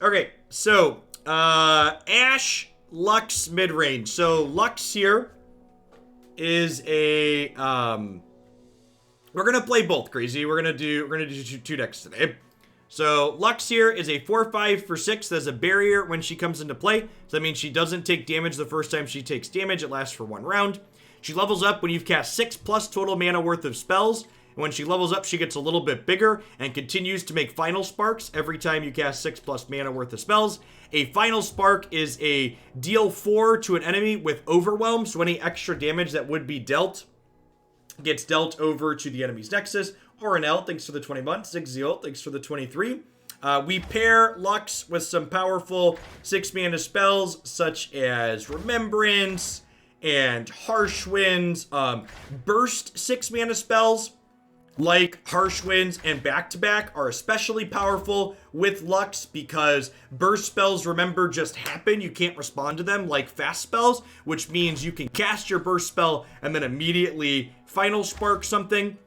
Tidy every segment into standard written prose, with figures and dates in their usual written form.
Okay, so Ashe, Lux, mid-range. So Lux here is a we're gonna play both, Crazy. We're gonna do two decks today. So Lux here is a 4/5 for 6. There's a barrier when she comes into play. So that means she doesn't take damage the first time she takes damage. It lasts for 1 round. She levels up when you've cast 6 plus total mana worth of spells. And when she levels up, she gets a little bit bigger and continues to make final sparks every time you cast 6 plus mana worth of spells. A final spark is a deal 4 to an enemy with overwhelm. So any extra damage that would be dealt gets dealt over to the enemy's nexus. Orinel, thanks for the 20 months. Zigzeal, thanks for the 23. We pair Lux with some powerful 6 mana spells such as Remembrance and Harsh Winds. Burst 6 mana spells like Harsh Winds and Back-to-Back are especially powerful with Lux because burst spells, remember, just happen. You can't respond to them like fast spells, which means you can cast your burst spell and then immediately final spark something.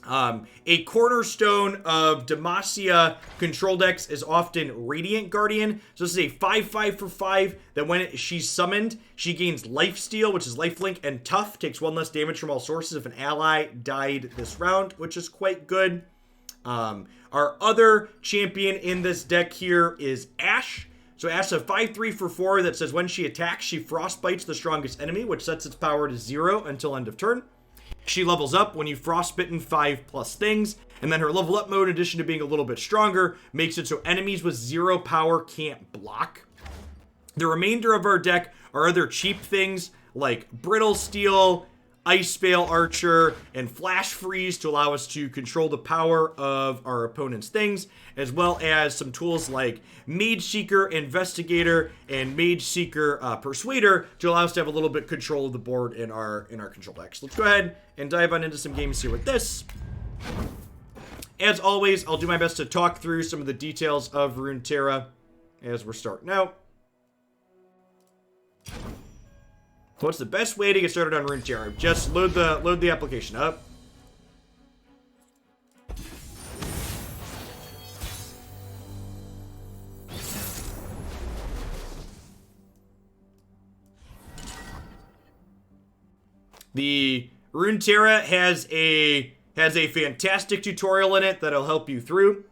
A cornerstone of Demacia control decks is often Radiant Guardian. So this is a 5/5 for 5 that when she's summoned, she gains Lifesteal, which is lifelink, and Tough, takes 1 less damage from all sources if an ally died this round, which is quite good. Our other champion in this deck here is Ashe. So Ashe is a 5/3 for 4 that says when she attacks, she frostbites the strongest enemy, which sets its power to 0 until end of turn. She levels up when you frostbitten 5 plus things, and then her level up mode, in addition to being a little bit stronger, makes it so enemies with 0 power can't block. The remainder of our deck are other cheap things like Brittle Steel, Ice Veil Archer, and Flash Freeze to allow us to control the power of our opponent's things, as well as some tools like Mage Seeker Investigator and Mage Seeker Persuader to allow us to have a little bit control of the board in our control decks. Let's go ahead and dive on into some games here with this. As always, I'll do my best to talk through some of the details of Runeterra as we're starting out. What's the best way to get started on Runeterra? Just load the application up. The Runeterra has a fantastic tutorial in it that'll help you through,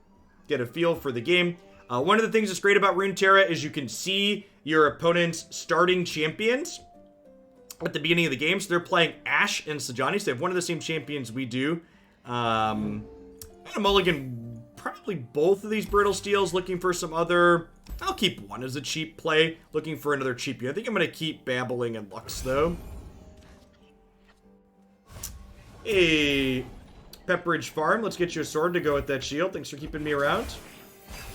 get a feel for the game. One of the things that's great about Runeterra is you can see your opponent's starting champions at the beginning of the game. So they're playing Ashe and Sajani, so they have one of the same champions we do. I'm gonna mulligan probably both of these Brittle Steels, looking for some other... I'll keep one as a cheap play, looking for another cheap. I think I'm gonna keep Babbling and Lux, though. Hey, Pepperidge Farm, let's get you a sword to go with that shield. Thanks for keeping me around.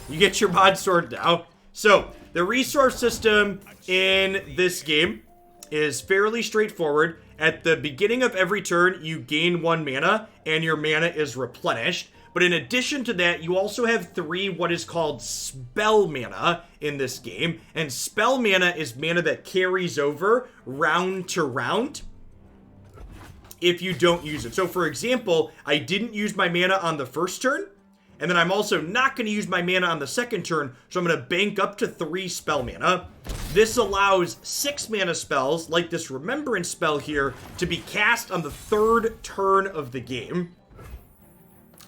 You get your mod sword now. So, the resource system in this game is fairly straightforward. At the beginning of every turn, you gain 1 mana, and your mana is replenished. But in addition to that, you also have 3 what is called spell mana in this game. And spell mana is mana that carries over round to round if you don't use it. So for example, I didn't use my mana on the first turn, and then I'm also not going to use my mana on the second turn, so I'm going to bank up to 3 spell mana. This allows 6 mana spells, like this Remembrance spell here, to be cast on the 3rd turn of the game.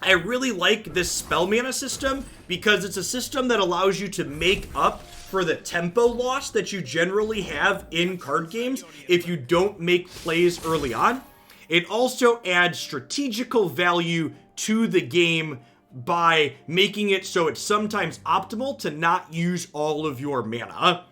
I really like this spell mana system because it's a system that allows you to make up for the tempo loss that you generally have in card games if you don't make plays early on. It also adds strategical value to the game by making it so it's sometimes optimal to not use all of your mana.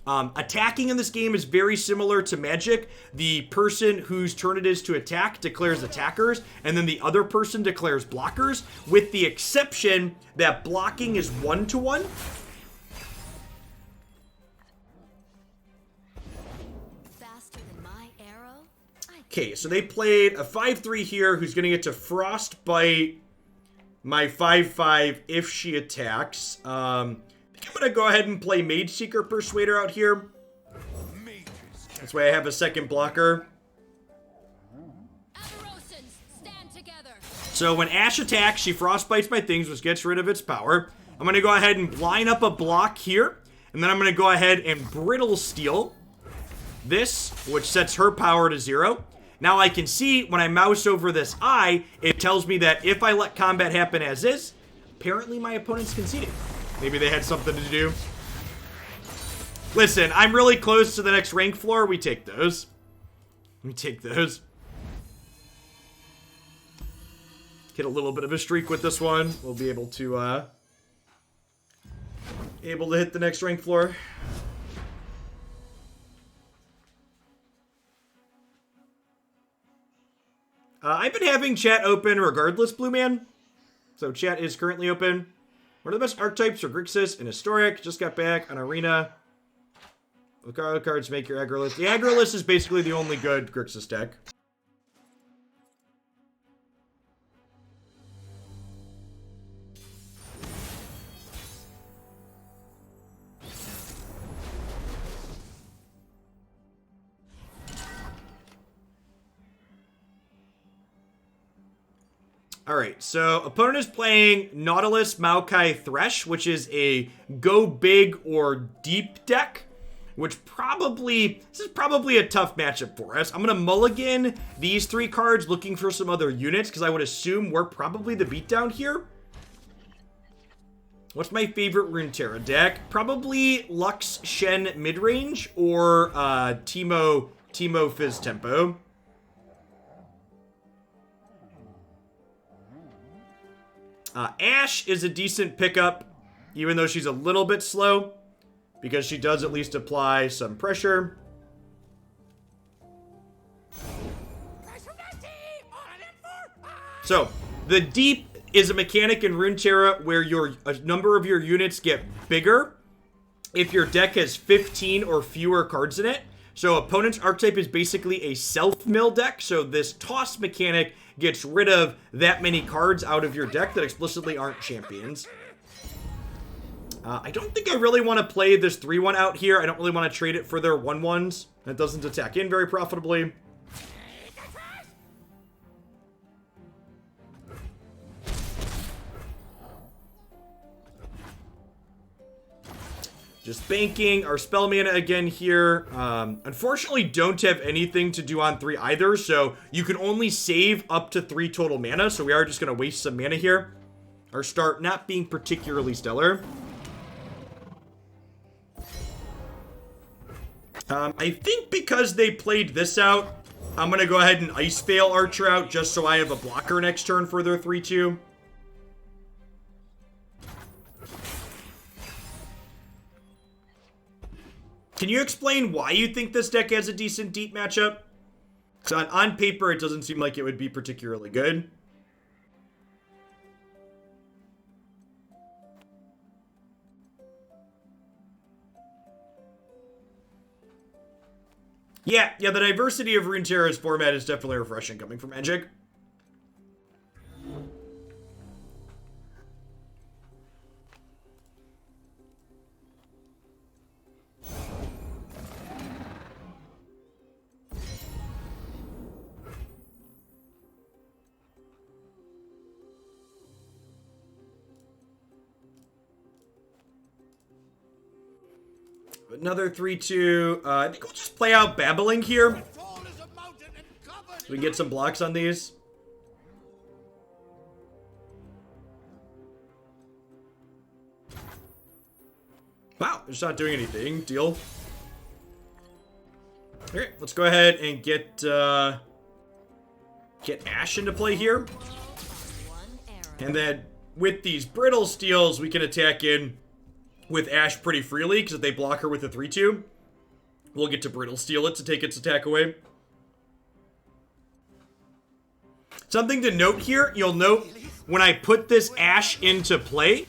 Attacking in this game is very similar to Magic. The person whose turn it is to attack declares attackers, and then the other person declares blockers, with the exception that blocking is 1-to-1. Okay, so they played a 5/3 here who's going to get to Frostbite my 5/5 if she attacks. I think I'm going to go ahead and play Mage Seeker Persuader out here. That's why I have a second blocker. So when Ashe attacks, she frostbites my things, which gets rid of its power. I'm going to go ahead and line up a block here. And then I'm going to go ahead and Brittle Steel this, which sets her power to 0. Now I can see when I mouse over this eye, it tells me that if I let combat happen as is, apparently my opponent's conceding. Maybe they had something to do. Listen, I'm really close to the next rank floor. We take those. We take those. Get a little bit of a streak with this one. We'll be able to hit the next rank floor. I've been having chat open regardless, Blue Man. So chat is currently open. What are the best archetypes for Grixis and Historic? Just got back on Arena. What cards make your aggro list? The aggro list is basically the only good Grixis deck. Alright, so opponent is playing Nautilus Maokai Thresh, which is a go big or deep deck, which this is probably a tough matchup for us. I'm going to mulligan these 3 cards looking for some other units, because I would assume we're probably the beatdown here. What's my favorite Runeterra deck? Probably Lux Shen midrange or Teemo Fizz Tempo. Ashe is a decent pickup, even though she's a little bit slow, because she does at least apply some pressure. So, the deep is a mechanic in Runeterra where a number of your units get bigger if your deck has 15 or fewer cards in it. So opponent's archetype is basically a self-mill deck, so this toss mechanic gets rid of that many cards out of your deck that explicitly aren't champions. I don't think I really want to play this 3-1 out here. I don't really want to trade it for their 1-1s. That doesn't attack in very profitably. Just banking our spell mana again here. Unfortunately, don't have anything to do on 3 either, so you can only save up to 3 total mana, so we are just going to waste some mana here. Our start not being particularly stellar. I think because they played this out, I'm going to go ahead and Ice Veil Archer out just so I have a blocker next turn for their 3-2. Can you explain why you think this deck has a decent deep matchup? So on paper, it doesn't seem like it would be particularly good. Yeah, the diversity of Runeterra's format is definitely refreshing coming from Magic. Another 3-2. I think we'll just play out Babbling here. So we can get some blocks on these. Wow, it's not doing anything. Deal. Alright, let's go ahead and get Ashe into play here. And then with these Brittle Steels, we can attack in with Ashe pretty freely, because if they block her with a 3-2, we'll get to Brittle Steel it to take its attack away. Something to note here, you'll note when I put this Ashe into play,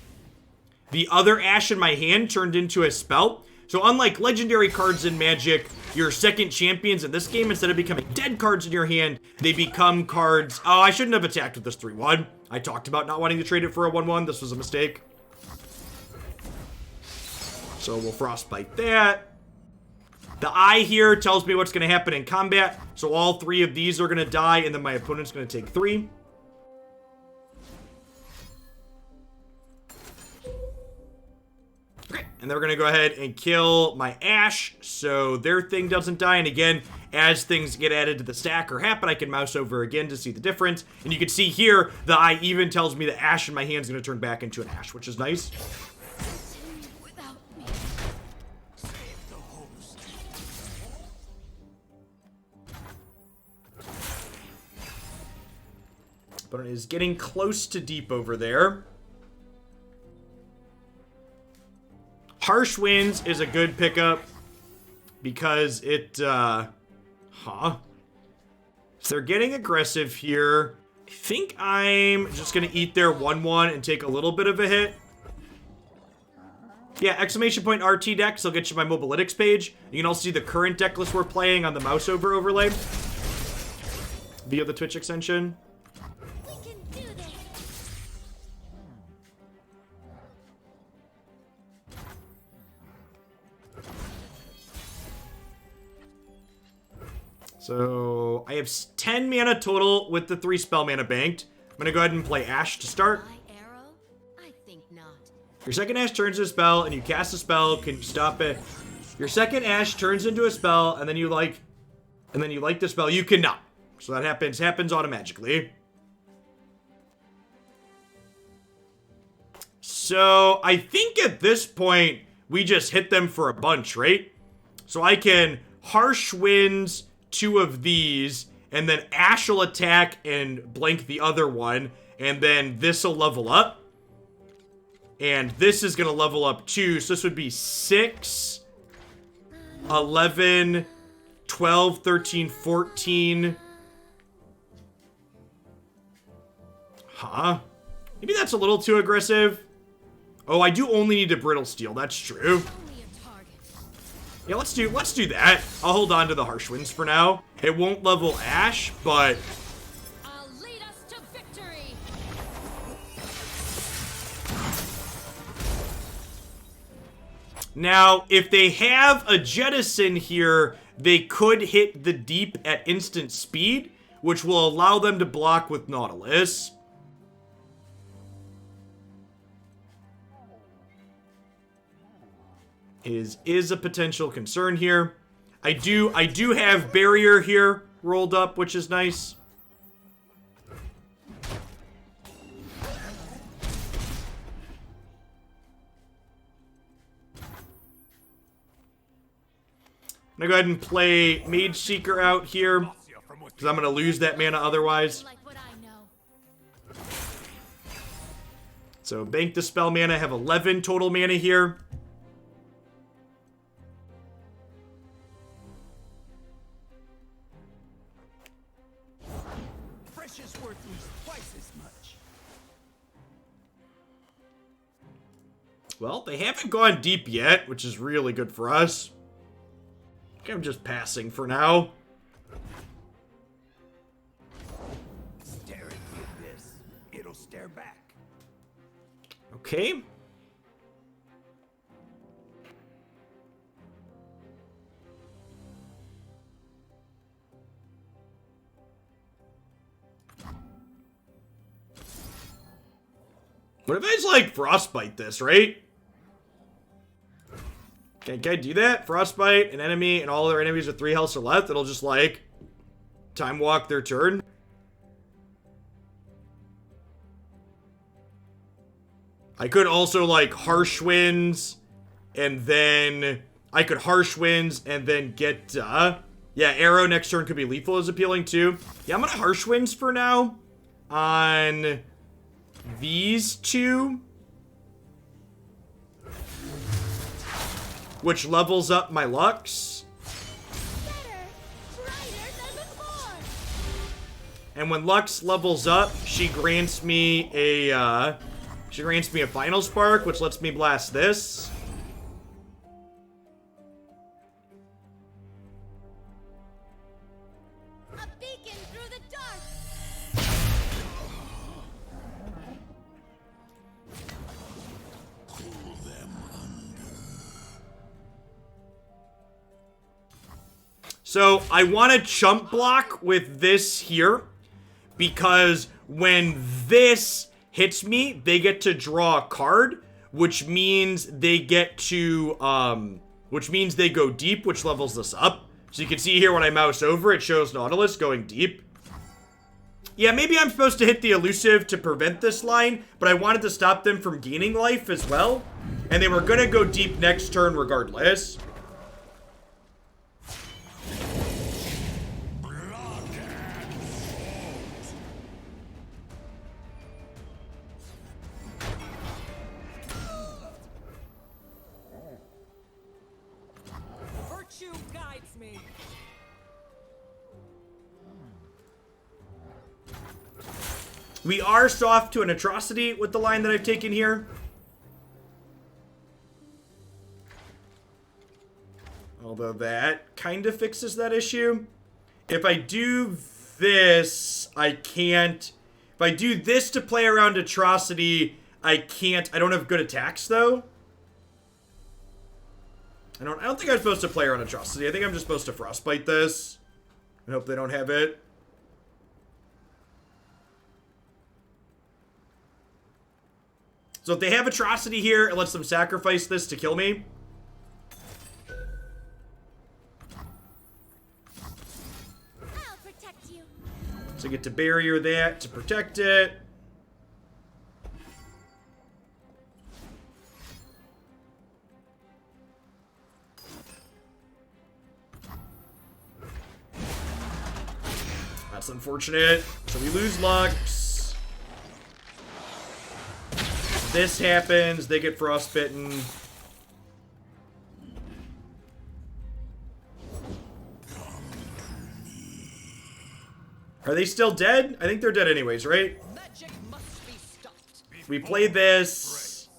the other Ashe in my hand turned into a spell. So unlike legendary cards in Magic, your second champions in this game, instead of becoming dead cards in your hand, they become cards. Oh, I shouldn't have attacked with this 3-1. I talked about not wanting to trade it for a 1-1. This was a mistake. So we'll Frostbite that. The eye here tells me what's going to happen in combat. So all 3 of these are going to die, and then my opponent's going to take 3. And they're going to go ahead and kill my Ashe, so their thing doesn't die. And again, as things get added to the stack or happen, I can mouse over again to see the difference. And you can see here, the eye even tells me the Ashe in my hand is going to turn back into an Ashe, which is nice. But it is getting close to deep over there. Harsh Winds is a good pickup because it, So they're getting aggressive here. I think I'm just going to eat their 1/1 and take a little bit of a hit. Yeah, exclamation point RT decks. I'll get you my Mobalytics page. You can also see the current deck list we're playing on the mouse over overlay via the Twitch extension. So I have 10 mana total with the 3 spell mana banked. I'm going to go ahead and play Ashe to start. I think not. Your second Ashe turns into a spell and you cast a spell. Can you stop it? Your second Ashe turns into a spell and then you like the spell. You cannot. So that happens automatically. So I think at this point we just hit them for a bunch, right? So I can Harsh Winds 2 of these, and then Ashe will attack and blank the other one, and then this will level up. And this is going to level up too, so this would be 6, 11, 12, 13, 14. Huh? Maybe that's a little too aggressive. Oh, I do only need to Brittle Steel, that's true. Yeah, let's do that. I'll hold on to the Harsh Winds for now. It won't level Ashe, but I'll lead us to victory. now if they have a Jettison here, they could hit the deep at instant speed, which will allow them to block with Nautilus. Is a potential concern here. I do have barrier here rolled up, which is nice. I'm gonna go ahead and play Mage Seeker out here because I'm gonna lose that mana otherwise. So bank the spell mana, have 11 total mana here. Well, they haven't gone deep yet, which is really good for us. I think I'm just passing for now. Staring at this, it'll stare back. Okay. What if I just, like, Frostbite this, right? Can I do that? Frostbite an enemy and all their enemies with 3 health or left. It'll just, like, time walk their turn. I could also, like, Harsh Winds, and then I could Harsh Winds and then get, yeah, Arrow next turn could be lethal is appealing too. Yeah, I'm gonna Harsh Winds for now on these 2. Which levels up my Lux. And when Lux levels up, she grants me a Final Spark, which lets me blast this. A beacon through the dark. So I want to chump block with this here, because when this hits me, they get to draw a card, which means they get to, which means they go deep, which levels this up. So you can see here when I mouse over, it shows Nautilus going deep. Yeah, maybe I'm supposed to hit the elusive to prevent this line, but I wanted to stop them from gaining life as well. And they were gonna go deep next turn regardless. Virtue guides me. We are soft to an atrocity with the line that I've taken here. Although that kind of fixes that issue. If I do this, I can't. If I do this to play around atrocity, I can't. I don't have good attacks though. I don't think I'm supposed to play around atrocity. I think I'm just supposed to frostbite this. I hope they don't have it. So if they have atrocity here, it lets them sacrifice this to kill me. I'll protect you. So I get to barrier that to protect it. That's unfortunate. So we lose Lux. This happens, they get frostbitten. Are they still dead? I think they're dead anyways, right? Magic must be stopped. We play this.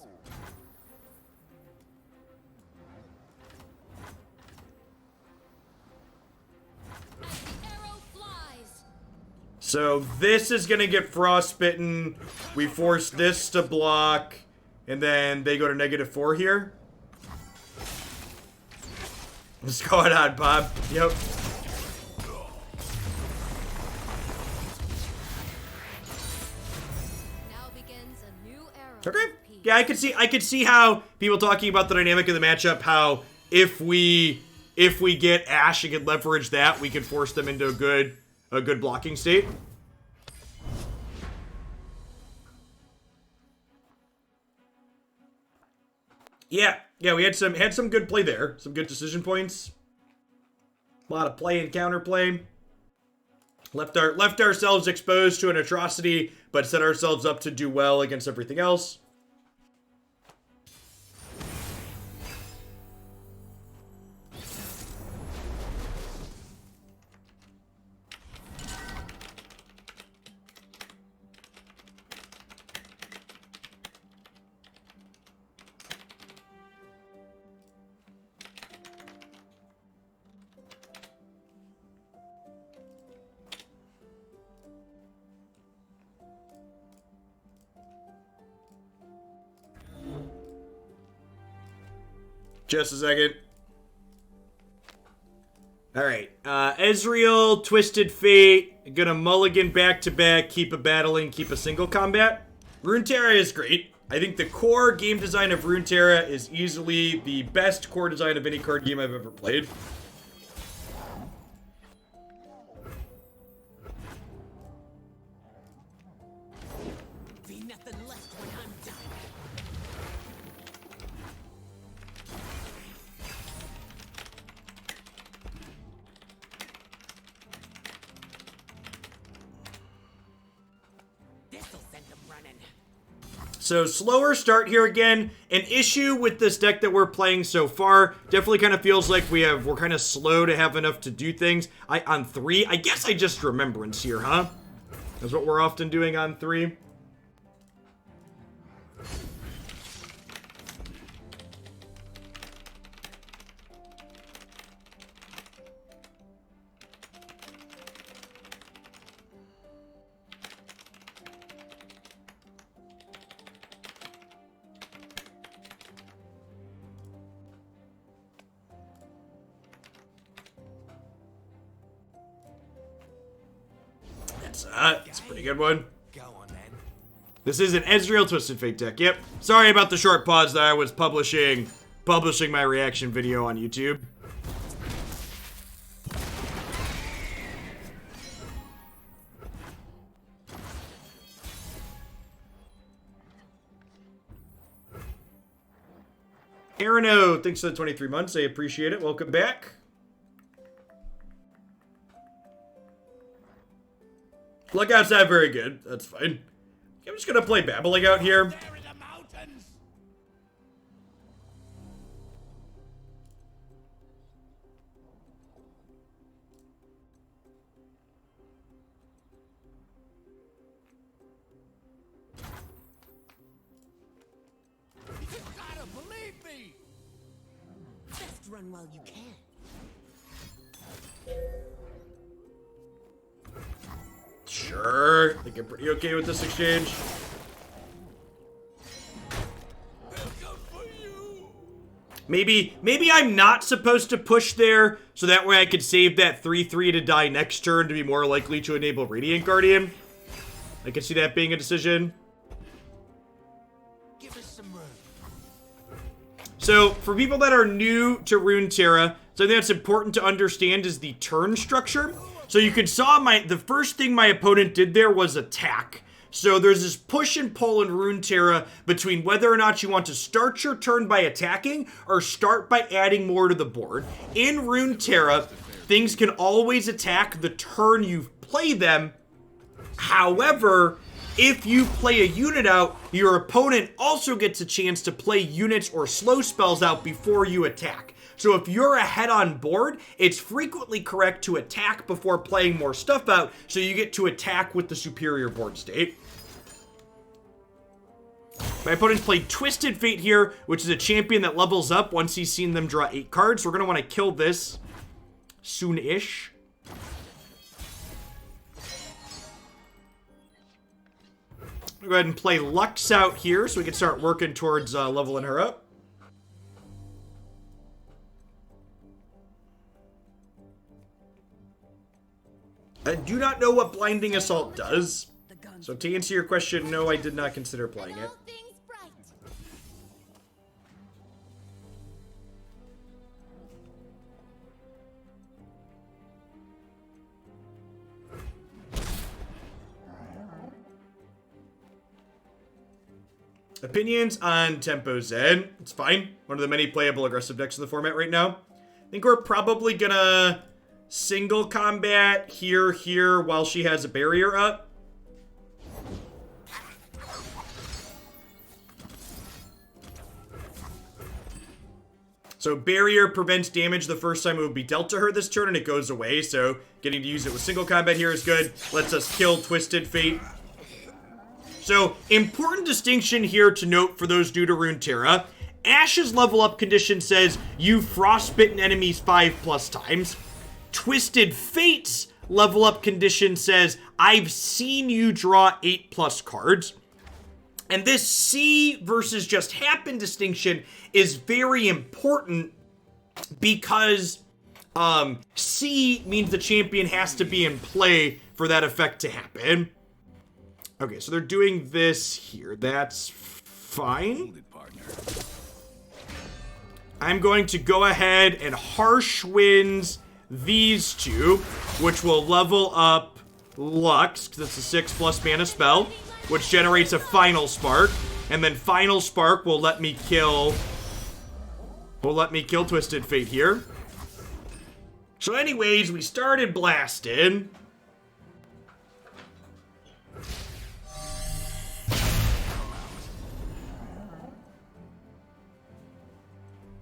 As the arrow flies. So this is gonna get frostbitten. We force this to block, and then they go to -4 here. What's going on, Bob? Yep. Now begins a new era. Okay. of peace. Yeah, I could see how people talking about the dynamic of the matchup, how if we get Ashe and can leverage that, we can force them into a good blocking state. Yeah, we had some good play there. Some good decision points. A lot of play and counterplay. Left ourselves exposed to an atrocity, but set ourselves up to do well against everything else. Just a second. Alright. Ezreal, Twisted Fate. Gonna mulligan back to back, keep a battling, keep a single combat. Runeterra is great. I think the core game design of Runeterra is easily the best core design of any card game I've ever played. Be nothing left when I'm done. This'll send them running. So slower start here again. An issue with this deck that we're playing so far. Definitely kind of feels like we're kind of slow to have enough to do things. On 3, I guess I just remembrance here, huh? That's what we're often doing on 3. That's a pretty good one. Go on then. This is an Ezreal Twisted Fate deck. Yep. Sorry about the short pause that I was publishing my reaction video on YouTube. Arano, thanks for the 23 months. I appreciate it. Welcome back. Lookouts not very good. That's fine. I'm just gonna play Babbling out here. There in the mountains! You gotta believe me! Best run while you can. Sure. I think I'm pretty okay with this exchange. Maybe I'm not supposed to push there, so that way I could save that 3/3 to die next turn to be more likely to enable Radiant Guardian. I can see that being a decision. Give us some room. So, for people that are new to Runeterra, something that's important to understand is the turn structure. So you could saw the first thing my opponent did there was attack. So there's this push and pull in Runeterra between whether or not you want to start your turn by attacking or start by adding more to the board. In Runeterra, things can always attack the turn you play them. However, if you play a unit out, your opponent also gets a chance to play units or slow spells out before you attack. So if you're ahead on board, it's frequently correct to attack before playing more stuff out, so you get to attack with the superior board state. My opponent's played Twisted Fate here, which is a champion that levels up once he's seen them draw 8 cards. So we're going to want to kill this soon-ish. I'll go ahead and play Lux out here so we can start working towards leveling her up. I do not know what Blinding Assault does. So to answer your question, no, I did not consider playing it. All things bright. Opinions on Tempo Zen. It's fine. One of the many playable aggressive decks in the format right now. I think we're probably gonna single combat here, while she has a barrier up. So barrier prevents damage the first time it would be dealt to her this turn, and it goes away. So getting to use it with single combat here is good. Lets us kill Twisted Fate. So important distinction here to note for those new to Runeterra. Ashe's level up condition says you frostbitten enemies 5+ times. Twisted Fate's level up condition says I've seen you draw 8+ cards. And this see versus just happen distinction is very important because see means the champion has to be in play for that effect to happen. Okay, so they're doing this here. That's fine. I'm going to go ahead and Harsh Winds these two, which will level up Lux, because it's a 6+ mana spell, which generates a Final Spark, and then Final Spark will let me kill Twisted Fate here. So anyways, we started blasting.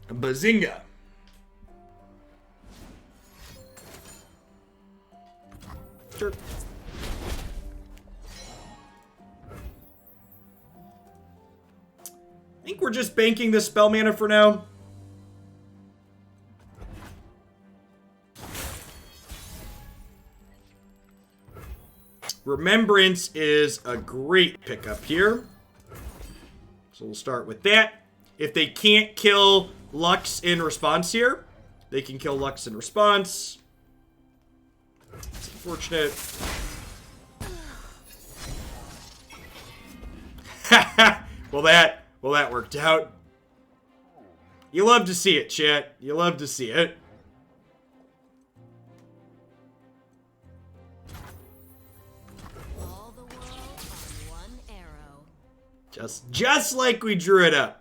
Bazinga. Sure. I think we're just banking this spell mana for now. Remembrance is a great pickup here. So we'll start with that. If they can't kill Lux in response here, they can kill Lux in response. It's unfortunate. Well, that worked out. You love to see it, chat. You love to see it. All the world on one arrow. Just like we drew it up.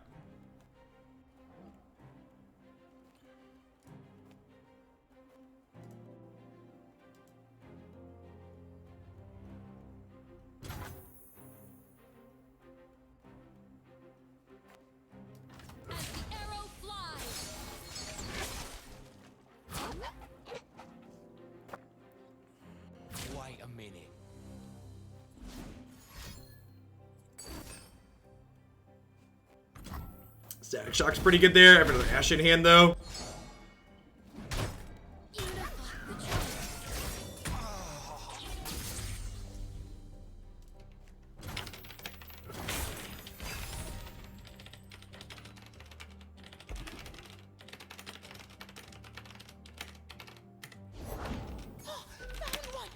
As the arrow flies. Wait a minute. Static Shock's pretty good there. I have another Ashe in hand, though. Unify the choice. Found one.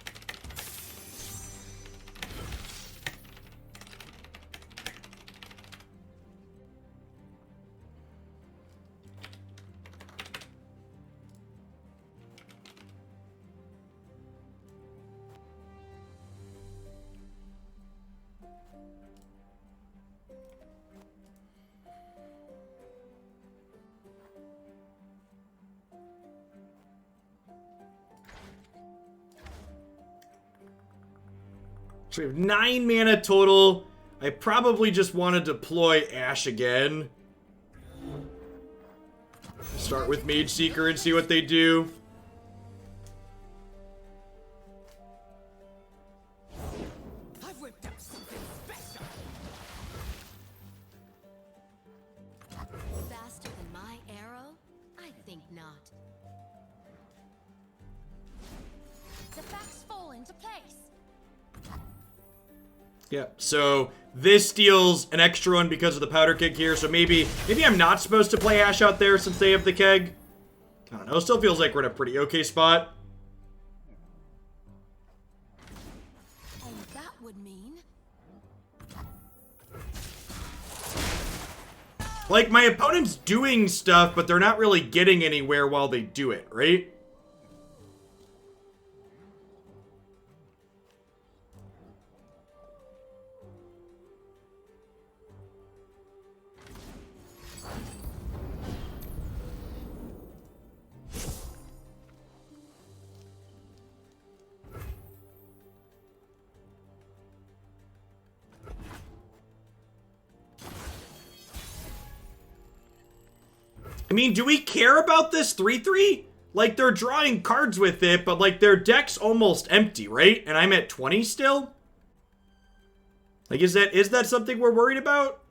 So we have 9 mana total. I probably just want to deploy Ashe again. Start with Mage Seeker and see what they do. I've whipped up something special. Faster than my arrow? I think not. The facts fall into place. Yeah, so this steals an extra one because of the powder keg here, so maybe I'm not supposed to play Ashe out there since they have the keg. I don't know, still feels like we're in a pretty okay spot. And that would mean Like, my opponent's doing stuff, but they're not really getting anywhere while they do it, right? I mean, do we care about this 3-3? Like, they're drawing cards with it, but, like, their deck's almost empty, right? And I'm at 20 still? Like, is that something we're worried about?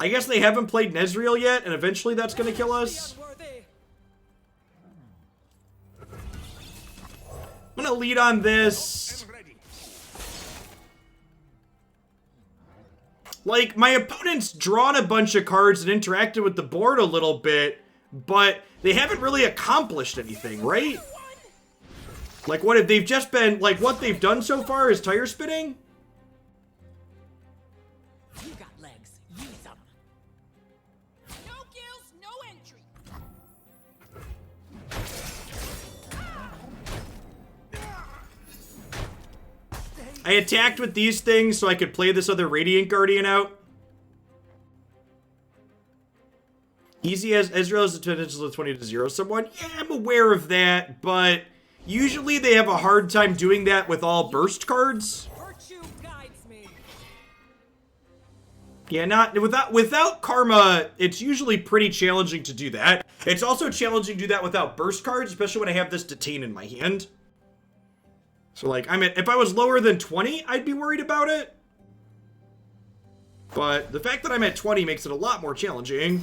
I guess they haven't played Nezreal yet, and eventually that's gonna kill us. I'm gonna lead on this. Like, my opponent's drawn a bunch of cards and interacted with the board a little bit, but they haven't really accomplished anything, right? Like, what if they've just been, like, what they've done so far is tire spinning? You got legs. Use them. No kills, no entry. I attacked with these things so I could play this other Radiant Guardian out. Easy as Ezreal has the potential of 20 to 0 someone. Yeah, I'm aware of that, but usually they have a hard time doing that with all burst cards. Virtue guides me. Yeah, not without Karma, it's usually pretty challenging to do that. It's also challenging to do that without burst cards, especially when I have this Detain in my hand. So, like, if I was lower than 20, I'd be worried about it. But the fact that I'm at 20 makes it a lot more challenging.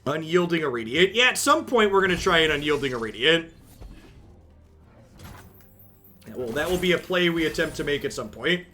Unyielding Irradiate. Yeah, at some point we're going to try an Unyielding Irradiate. Well, that will be a play we attempt to make at some point.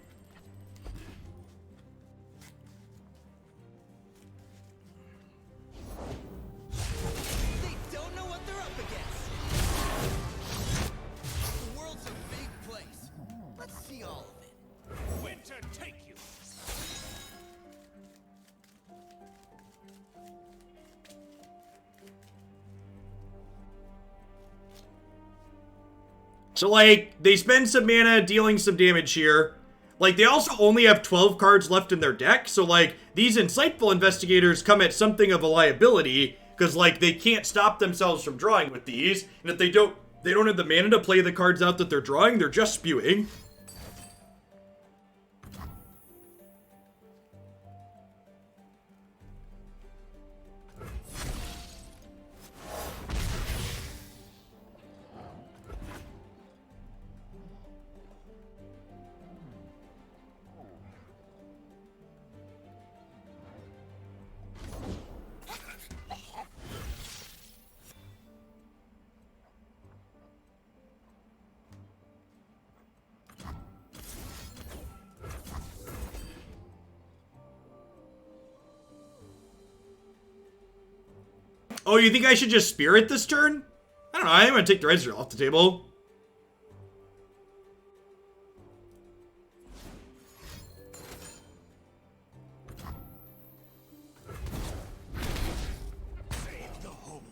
So, like, they spend some mana dealing some damage here. Like, they also only have 12 cards left in their deck, so, like, these Insightful Investigators come at something of a liability, because, like, they can't stop themselves from drawing with these, and if they don't have the mana to play the cards out that they're drawing, they're just spewing. Oh, you think I should just Spirit this turn? I don't know, I'm gonna take the Red Zero off the table. Save the host.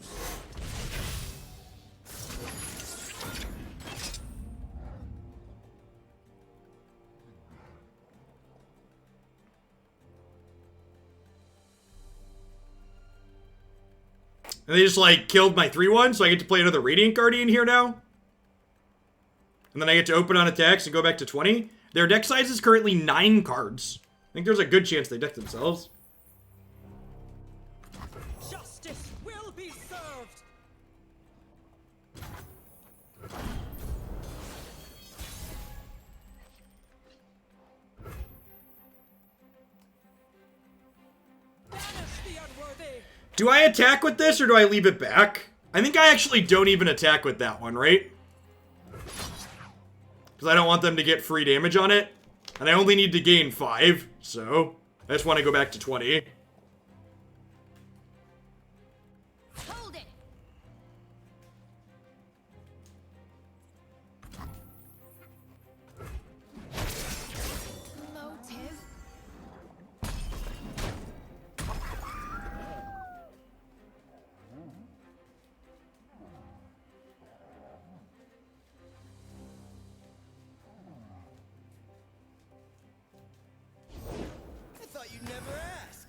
And they just, like, killed my 3-1, so I get to play another Radiant Guardian here now. And then I get to open on attacks and go back to 20. Their deck size is currently 9 cards. I think there's a good chance they deck themselves. Justice will be served. Banish the unworthy. Do I attack with this, or do I leave it back? I think I actually don't even attack with that one, right? Because I don't want them to get free damage on it. And I only need to gain 5, so I just want to go back to 20. Hold it. Motive. I thought you'd never ask.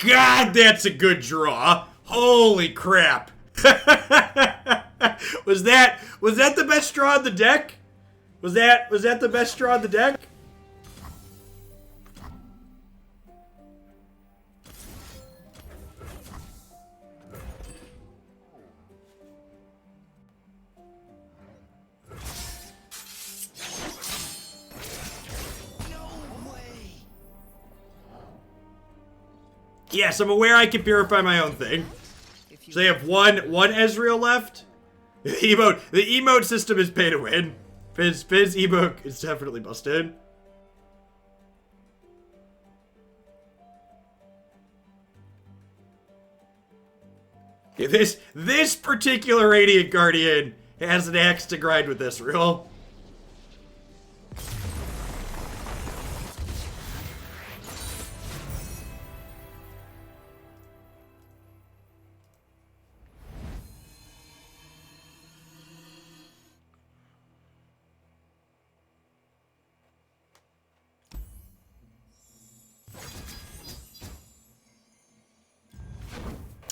God, that's a good draw. Holy crap. Was that the best draw of the deck? Was that the best draw of the deck? No way. Yes, I'm aware I can purify my own thing. So they have one Ezreal left. The emote system is pay to win. Fizz emote is definitely busted. Okay, this particular Radiant Guardian has an axe to grind with Ezreal.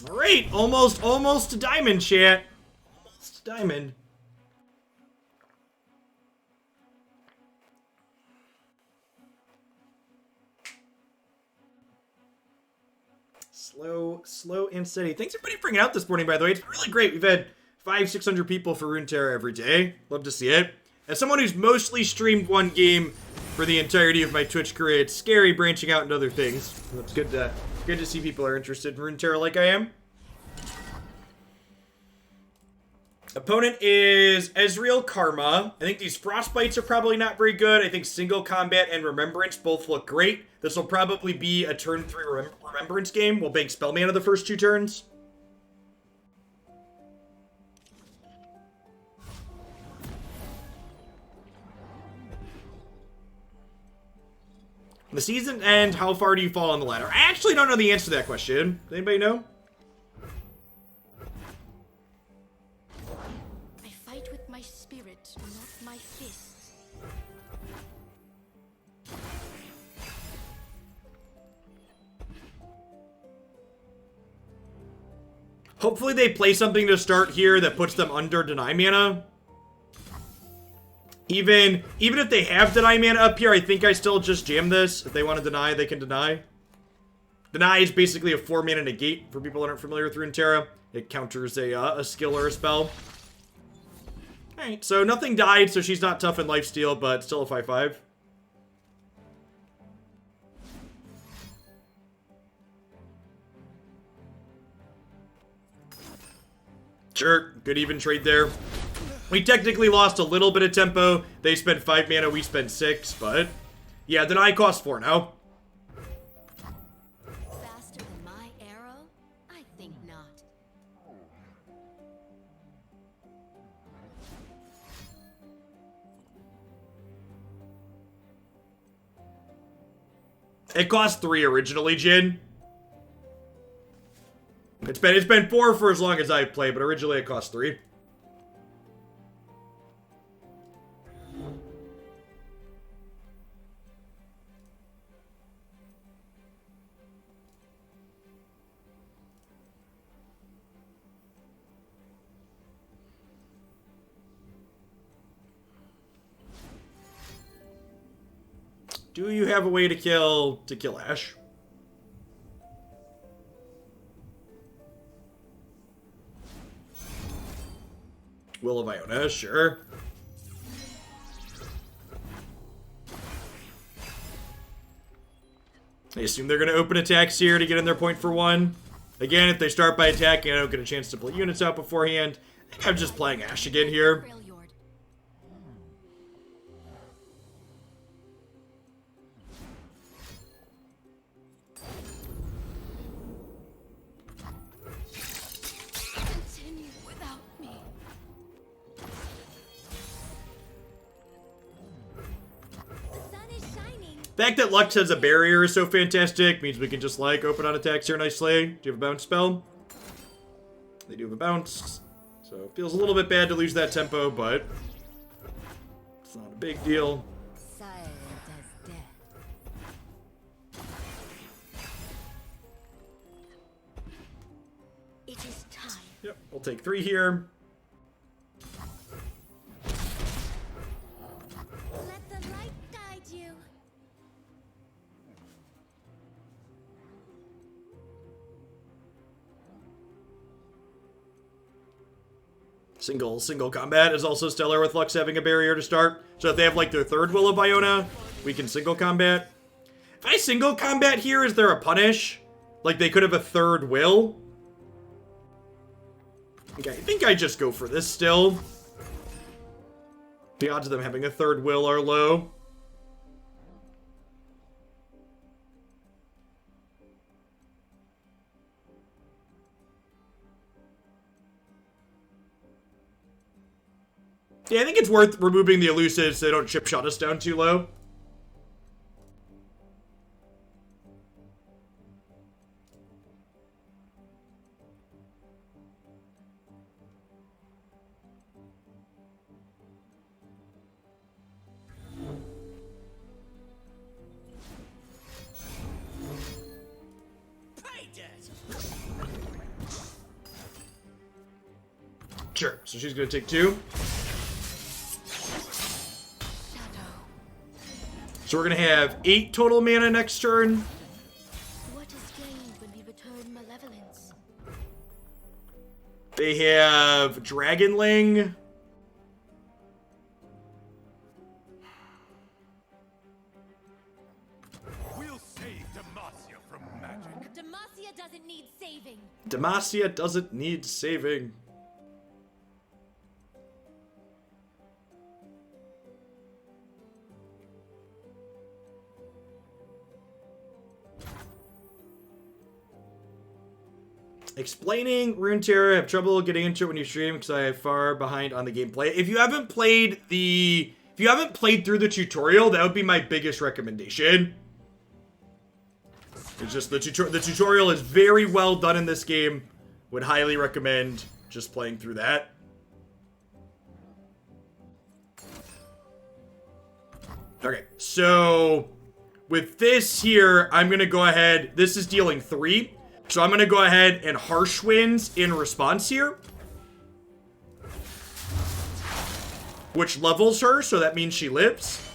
Alright, almost a diamond, chat. Almost a diamond. Slow and steady. Thanks everybody for bringing out this morning, by the way. It's been really great. We've had 500-600 people for Runeterra every day. Love to see it. As someone who's mostly streamed one game for the entirety of my Twitch career, it's scary branching out into other things. It's good to see people are interested in Runeterra like I am. Opponent is Ezreal Karma. I think these Frostbites are probably not very good. I think Single Combat and Remembrance both look great. This will probably be a turn 3 Remembrance game. We'll bank Spell Mana the first 2 turns. The season end, how far do you fall on the ladder? I actually don't know the answer to that question. Does anybody know? I fight with my spirit, not my fists. Hopefully they play something to start here that puts them under Deny Mana. Even if they have Deny Mana up here, I think I still just jam this. If they want to deny, they can deny. Deny is basically a 4-mana negate for people that aren't familiar with Runeterra. It counters a skill or a spell. Alright, so nothing died, so she's not tough in lifesteal, but still a 5/5. Sure, good even trade there. We technically lost a little bit of tempo. They spent 5 mana, we spent 6, but... yeah, Deny costs 4 now. Faster than my arrow? I think not. It cost 3 originally, Jin. It's been 4 for as long as I've played, but originally it cost 3. Do you have a way to kill Ashe? Will of Iona, sure. I assume they're going to open attacks here to get in their point for 1. Again, if they start by attacking, I don't get a chance to pull units out beforehand. I think I'm just playing Ashe again here. Freljord. Continue without me. The sun is shining. The fact that Lux has a barrier is so fantastic. Means we can just, like, open on attacks here nicely. Do you have a bounce spell? They do have a bounce. So it feels a little bit bad to lose that tempo, but it's not a big deal. Silent as death. It is time. Yep, we'll take 3 here. Let the light guide you. Single combat is also stellar with Lux having a barrier to start. So if they have like their 3rd Will of Iona, we can single combat. If I single combat here, is there a punish? Like they could have a 3rd Will? Okay, I think I just go for this still. The odds of them having a 3rd Will are low. Yeah, I think it's worth removing the elusives so they don't chip shot us down too low. Pay debt. Sure, so she's gonna take 2. So we're gonna have 8 total mana next turn. What is gained when we return malevolence? They have Dragonling. We'll save Demacia from magic. Demacia doesn't need saving. Demacia doesn't need saving. Explaining Runeterra, I have trouble getting into it when you stream because I am far behind on the gameplay. If you haven't played through the tutorial, that would be my biggest recommendation. It's just the tutorial is very well done in this game. Would highly recommend just playing through that. Okay, so with this here, I'm going to go ahead. This is dealing 3. So I'm going to go ahead and Harsh Winds in response here. Which levels her, so that means she lives.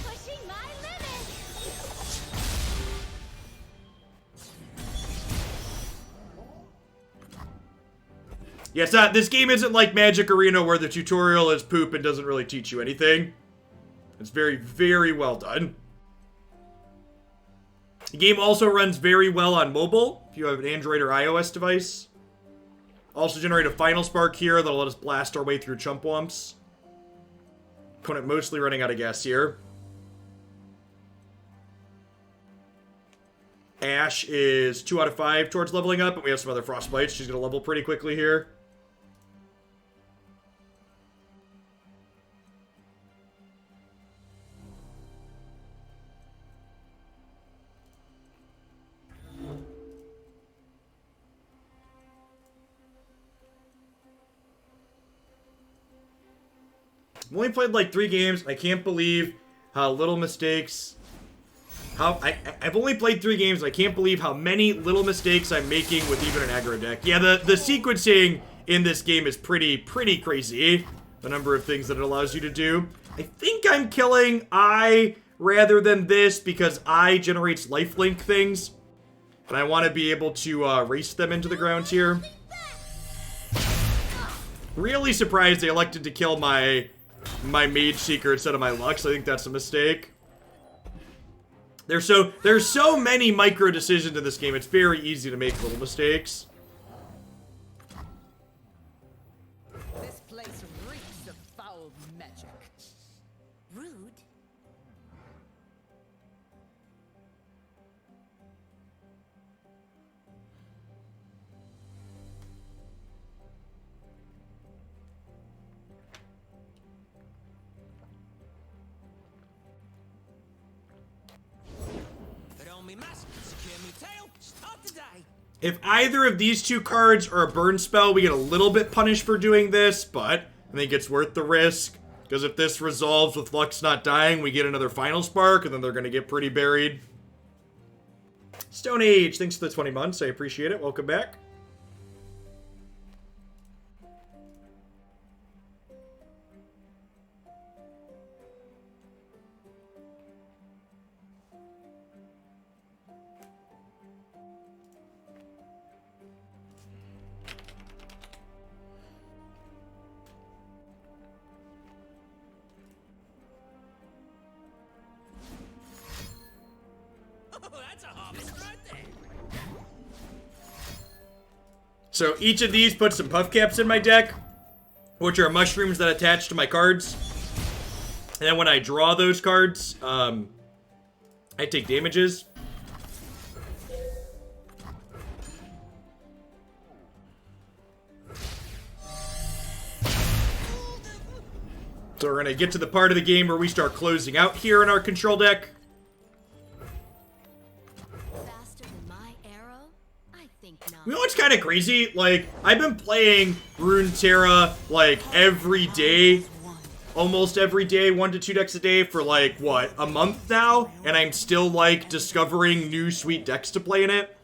Pushing my limits. Yes, this game isn't like Magic Arena where the tutorial is poop and doesn't really teach you anything. It's very, very well done. The game also runs very well on mobile, if you have an Android or iOS device. Also generate a Final Spark here that'll let us blast our way through Chump Wumps. Opponent mostly running out of gas here. Ashe is 2 out of 5 towards leveling up, and we have some other Frostbites. She's going to level pretty quickly here. I've only played like 3 games. I can't believe how little mistakes. I've only played 3 games. I can't believe how many little mistakes I'm making with even an aggro deck. Yeah, the sequencing in this game is pretty crazy. The number of things that it allows you to do. I think I'm killing I rather than this because I generates lifelink things. And I want to be able to race them into the ground here. Really surprised they elected to kill my Mage Seeker instead of my Lux. I think that's a mistake. There's so many micro decisions in this game. It's very easy to make little mistakes. This place reeks of foul magic. Rude. If either of these 2 cards are a burn spell, we get a little bit punished for doing this, but I think it's worth the risk. Because if this resolves with Lux not dying, we get another Final Spark, and then they're going to get pretty buried. Stone Age, thanks for the 20 months. I appreciate it. Welcome back. So each of these puts some puff caps in my deck, which are mushrooms that attach to my cards. And then when I draw those cards, I take damages. So we're going to get to the part of the game where we start closing out here in our control deck. Faster than my arrow? I think not. You know what's kind of crazy? Like, I've been playing Runeterra, like, every day. Almost every day, 1 to 2 decks a day for, like, what, a month now? And I'm still, like, discovering new sweet decks to play in it.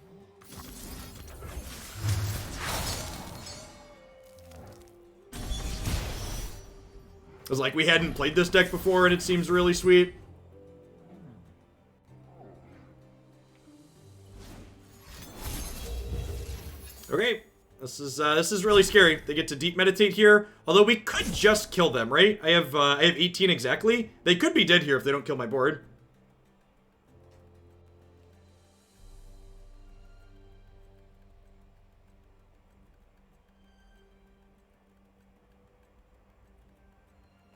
It was like we hadn't played this deck before and it seems really sweet. Okay, this is really scary. They get to deep meditate here, although we could just kill them, right? I have 18 exactly. They could be dead here if they don't kill my board.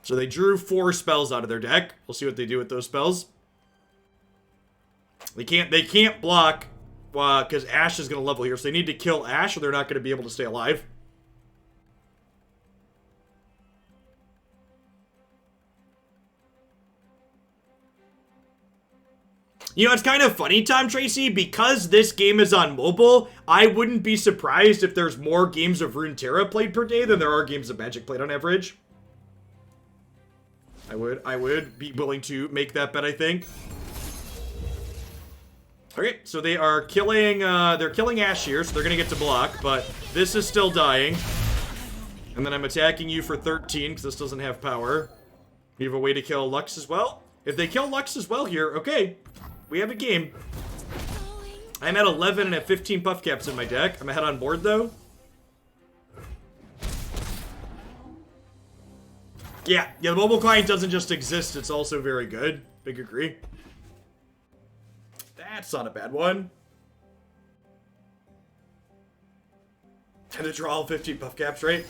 So they drew 4 spells out of their deck. We'll see what they do with those spells. They can't block. because Ashe is going to level here. So they need to kill Ashe or they're not going to be able to stay alive. You know, it's kind of funny, Tom Tracy, because this game is on mobile, I wouldn't be surprised if there's more games of Runeterra played per day than there are games of Magic played on average. I would be willing to make that bet, I think. Okay, so they are killing, they're killing Ashe here, so they're gonna get to block, but this is still dying. And then I'm attacking you for 13, because this doesn't have power. We have a way to kill Lux as well. If they kill Lux as well here, okay. We have a game. I'm at 11 and have 15 buff caps in my deck. I'm ahead on board, though. Yeah, the mobile client doesn't just exist. It's also very good. Big agree. That's not a bad one. And to draw all 15 buff caps, right?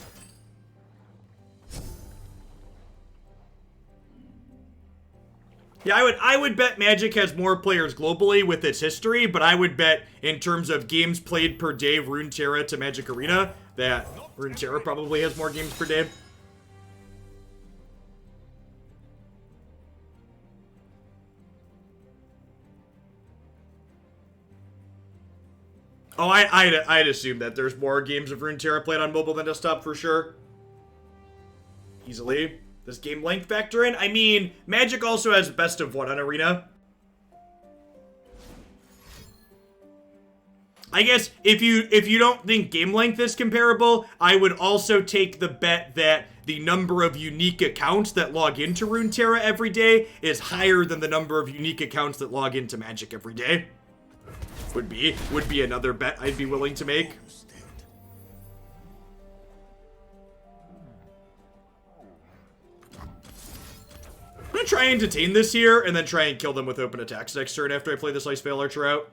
Yeah, I would bet Magic has more players globally with its history, but I would bet in terms of games played per day, Runeterra to Magic Arena, that Runeterra probably has more games per day. Oh, I'd assume that there's more games of Runeterra played on mobile than desktop for sure. Easily. Does game length factor in? I mean, Magic also has best of one on Arena. I guess if you don't think game length is comparable, I would also take the bet that the number of unique accounts that log into Runeterra every day is higher than the number of unique accounts that log into Magic every day. Would be another bet I'd be willing to make. I'm gonna try and detain this here, and then try and kill them with open attacks next turn after I play this Ice Veil Archer out.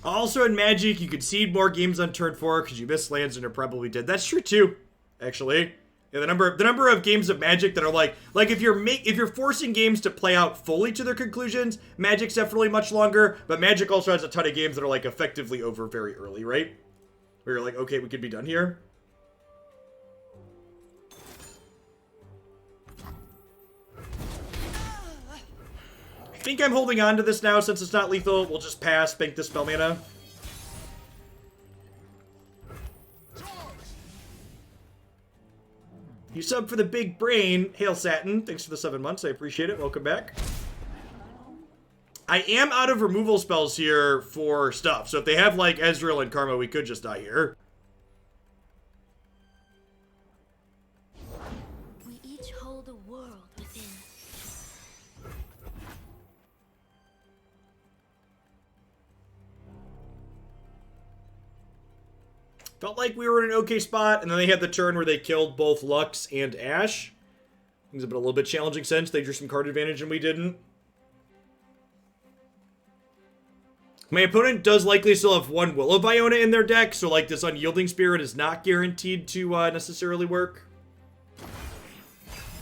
Also in Magic, you could seed more games on turn 4 because you missed lands and are probably dead. That's true too, actually. Yeah, the number of games of Magic that are like if you're forcing games to play out fully to their conclusions, Magic's definitely much longer, but Magic also has a ton of games that are like effectively over very early, right? Where you're like, okay, we could be done here. I think I'm holding on to this now since it's not lethal. We'll just pass, bank this spell mana. You sub for the big brain. Hail Satin. Thanks for the 7 months. I appreciate it. Welcome back. I am out of removal spells here for stuff. So if they have like Ezreal and Karma, we could just die here. We each hold a world within. Felt like we were in an okay spot, and then they had the turn where they killed both Lux and Ashe. Things have been a little bit challenging since. They drew some card advantage and we didn't. My opponent does likely still have one Will of Iona in their deck, so like this Unyielding Spirit is not guaranteed to necessarily work.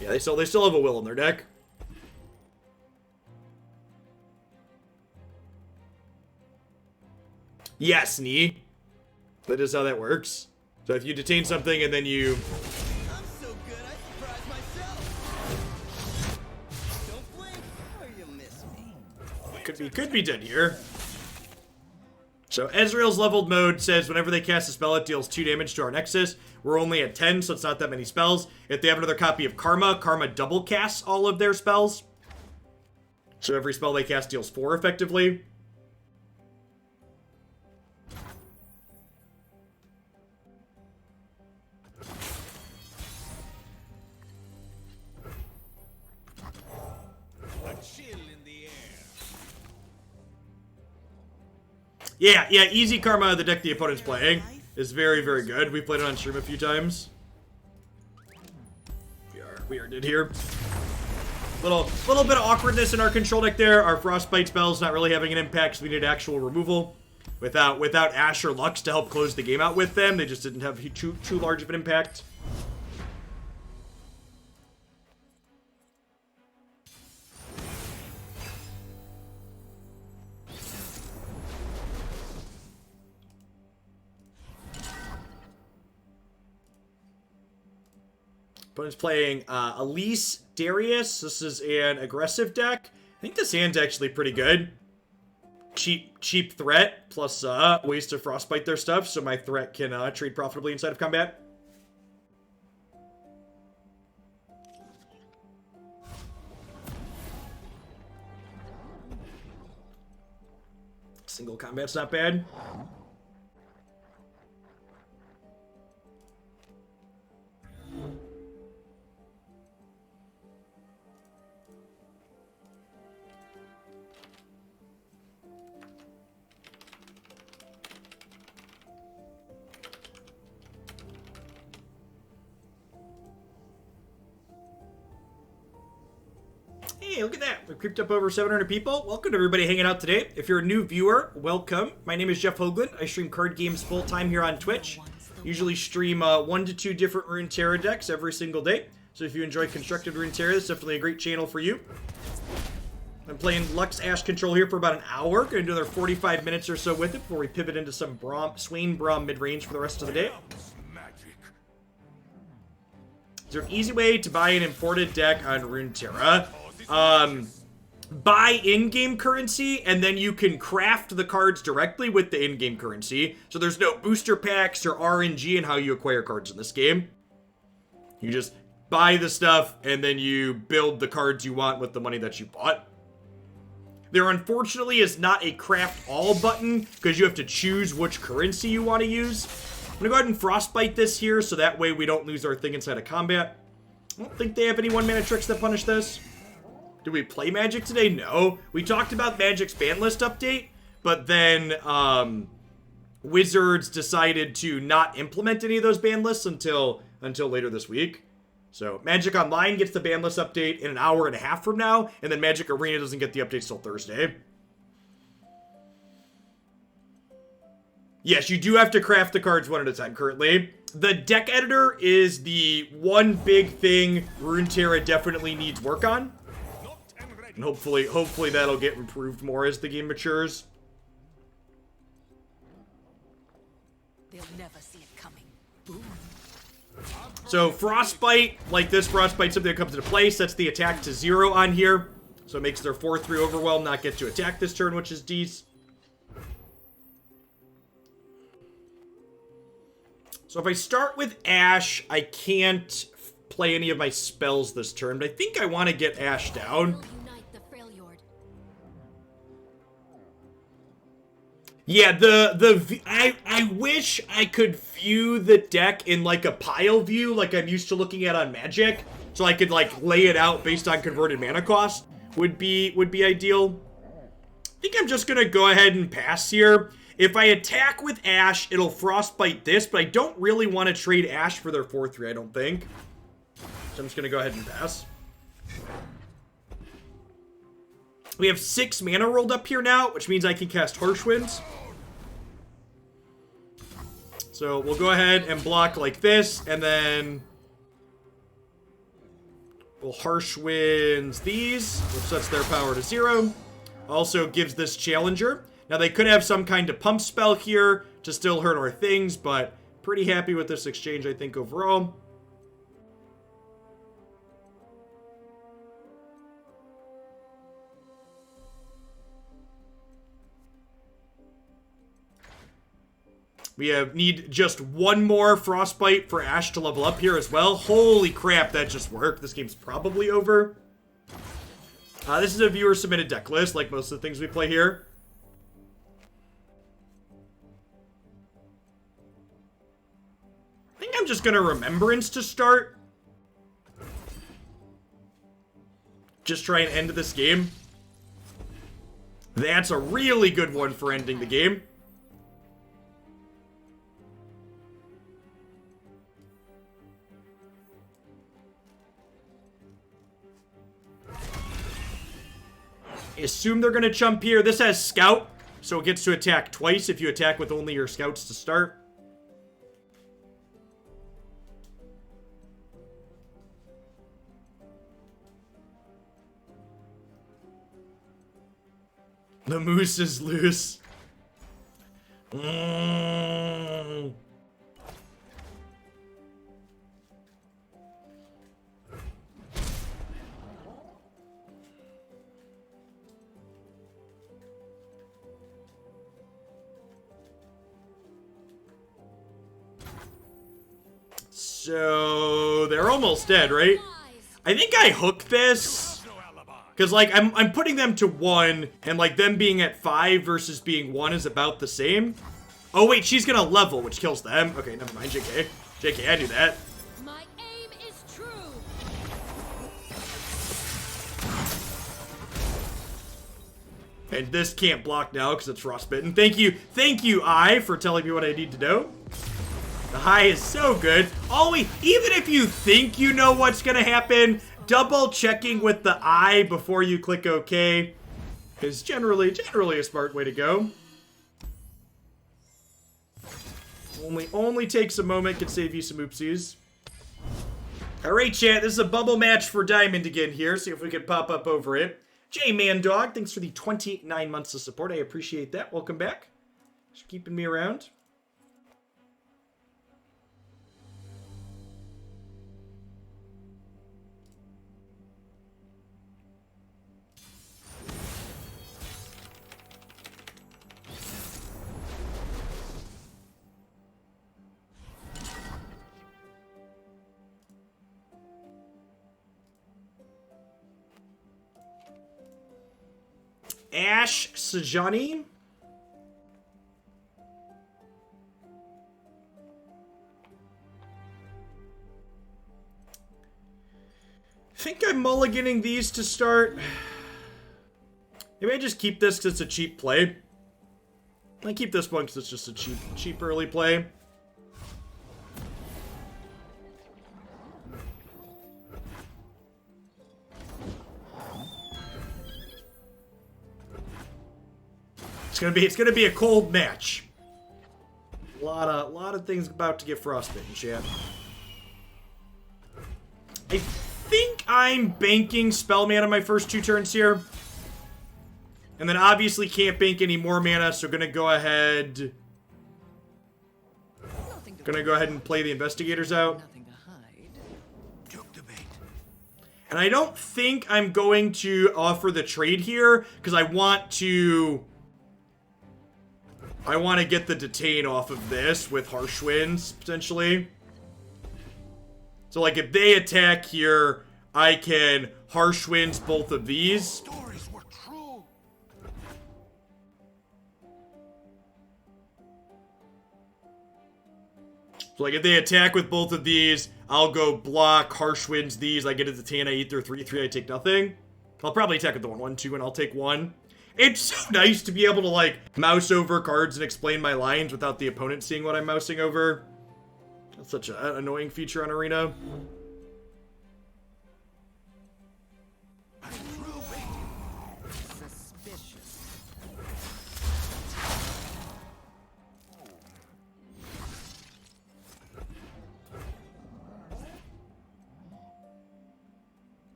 Yeah, they still have a Will in their deck. Yes, Nee. That is how that works. So if you detain something and then you... I'm so good, I surprise myself. Don't blink or you'll miss me. Could be done here. So Ezreal's leveled mode says whenever they cast a spell, it deals 2 damage to our Nexus. We're only at 10, so it's not that many spells. If they have another copy of Karma, Karma double casts all of their spells. So every spell they cast deals 4 effectively. Yeah, easy Karma, the deck the opponent's playing, is very, very good. We've played it on stream a few times. We are dead here. Little bit of awkwardness in our control deck there. Our Frostbite spell's not really having an impact, so we need actual removal. Without Ashe or Lux to help close the game out with them, they just didn't have too large of an impact. Opponent's playing Elise Darius. This is an aggressive deck. I think this hand's actually pretty good. Cheap threat, plus ways to frostbite their stuff, so my threat can trade profitably inside of combat. Single combat's not bad. Hey, look at that. We've creeped up over 700 people. Welcome to everybody hanging out today. If you're a new viewer, welcome. My name is Jeff Hoagland. I stream card games full-time here on Twitch. Usually stream 1 to 2 different Runeterra decks every single day. So if you enjoy constructed Runeterra, this is definitely a great channel for you. I'm playing Lux Ashe control here for about an hour. Gonna do another 45 minutes or so with it before we pivot into some Swain Braum mid-range for the rest of the day. Is there an easy way to buy an imported deck on Runeterra? Buy in-game currency, and then you can craft the cards directly with the in-game currency. So there's no booster packs or RNG in how you acquire cards in this game. You just buy the stuff, and then you build the cards you want with the money that you bought. There unfortunately is not a craft all button, because you have to choose which currency you want to use. I'm going to go ahead and frostbite this here, so that way we don't lose our thing inside of combat. I don't think they have any 1-mana tricks that punish this. Did we play Magic today? No. We talked about Magic's ban list update, but then Wizards decided to not implement any of those ban lists until later this week. So Magic Online gets the ban list update in an hour and a half from now, and then Magic Arena doesn't get the updates till Thursday. Yes, you do have to craft the cards one at a time currently. The deck editor is the one big thing Runeterra definitely needs work on. And hopefully that'll get improved more as the game matures. They'll never see it coming. Boom. So Frostbite, like this Frostbite, something that comes into play, sets the attack to 0 on here. So it makes their 4/3 Overwhelm not get to attack this turn, which is decent. So if I start with Ashe, I can't play any of my spells this turn, but I think I want to get Ashe down. Yeah, I wish I could view the deck in like a pile view, like I'm used to looking at on Magic, so I could like lay it out based on converted mana cost. Would be ideal. I think I'm just gonna go ahead and pass here. If I attack with Ashe, it'll frostbite this, but I don't really want to trade Ashe for their 4/3, I don't think. So I'm just gonna go ahead and pass. We have 6 mana rolled up here now, which means I can cast Harsh Winds. So we'll go ahead and block like this, and then we'll Harsh Winds these, which sets their power to 0. Also gives this Challenger. Now they could have some kind of pump spell here to still hurt our things, but pretty happy with this exchange, I think, overall. Need just 1 more Frostbite for Ashe to level up here as well. Holy crap, that just worked. This game's probably over. This is a viewer-submitted deck list, like most of the things we play here. I think I'm just going to Remembrance to start. Just try and end this game. That's a really good one for ending the game. I assume they're going to jump here. This has Scout, so it gets to attack twice if you attack with only your Scouts to start. The moose is loose. So they're almost dead, right? I think I hook this. Because, like, I'm putting them to 1, and, like, them being at 5 versus being 1 is about the same. Oh, wait, she's gonna level, which kills them. Okay, never mind, JK. JK, I knew that. My aim is true. And this can't block now because it's frostbitten. Thank you, I, for telling me what I need to know. The high is so good. Always, even if you think you know what's gonna happen, double checking with the eye before you click OK is generally a smart way to go. Only takes a moment, can save you some oopsies. Alright, chat, this is a bubble match for Diamond again here. See if we can pop up over it. J-Man-Dog, thanks for the 29 months of support. I appreciate that. Welcome back. Just keeping me around. Ashe Sajani. I think I'm mulliganing these to start. Maybe I just keep this because it's a cheap play. I keep this one because it's just a cheap early play. It's gonna be a cold match. A lot of things about to get frostbitten, chat. I think I'm banking spell mana my first 2 turns here. And then obviously can't bank any more mana, so gonna go ahead and play the investigators out. And I don't think I'm going to offer the trade here, because I want to get the detain off of this with Harsh Winds, potentially. So, like, if they attack here, I can Harsh Winds both of these. Stories were true. So, like, if they attack with both of these, I'll go block, Harsh Winds these, I get a detain, I eat their 3/3, I take nothing. I'll probably attack with the 1/1/2, and I'll take 1. It's so nice to be able to, like, mouse over cards and explain my lines without the opponent seeing what I'm mousing over. That's such an annoying feature on Arena. Suspicious.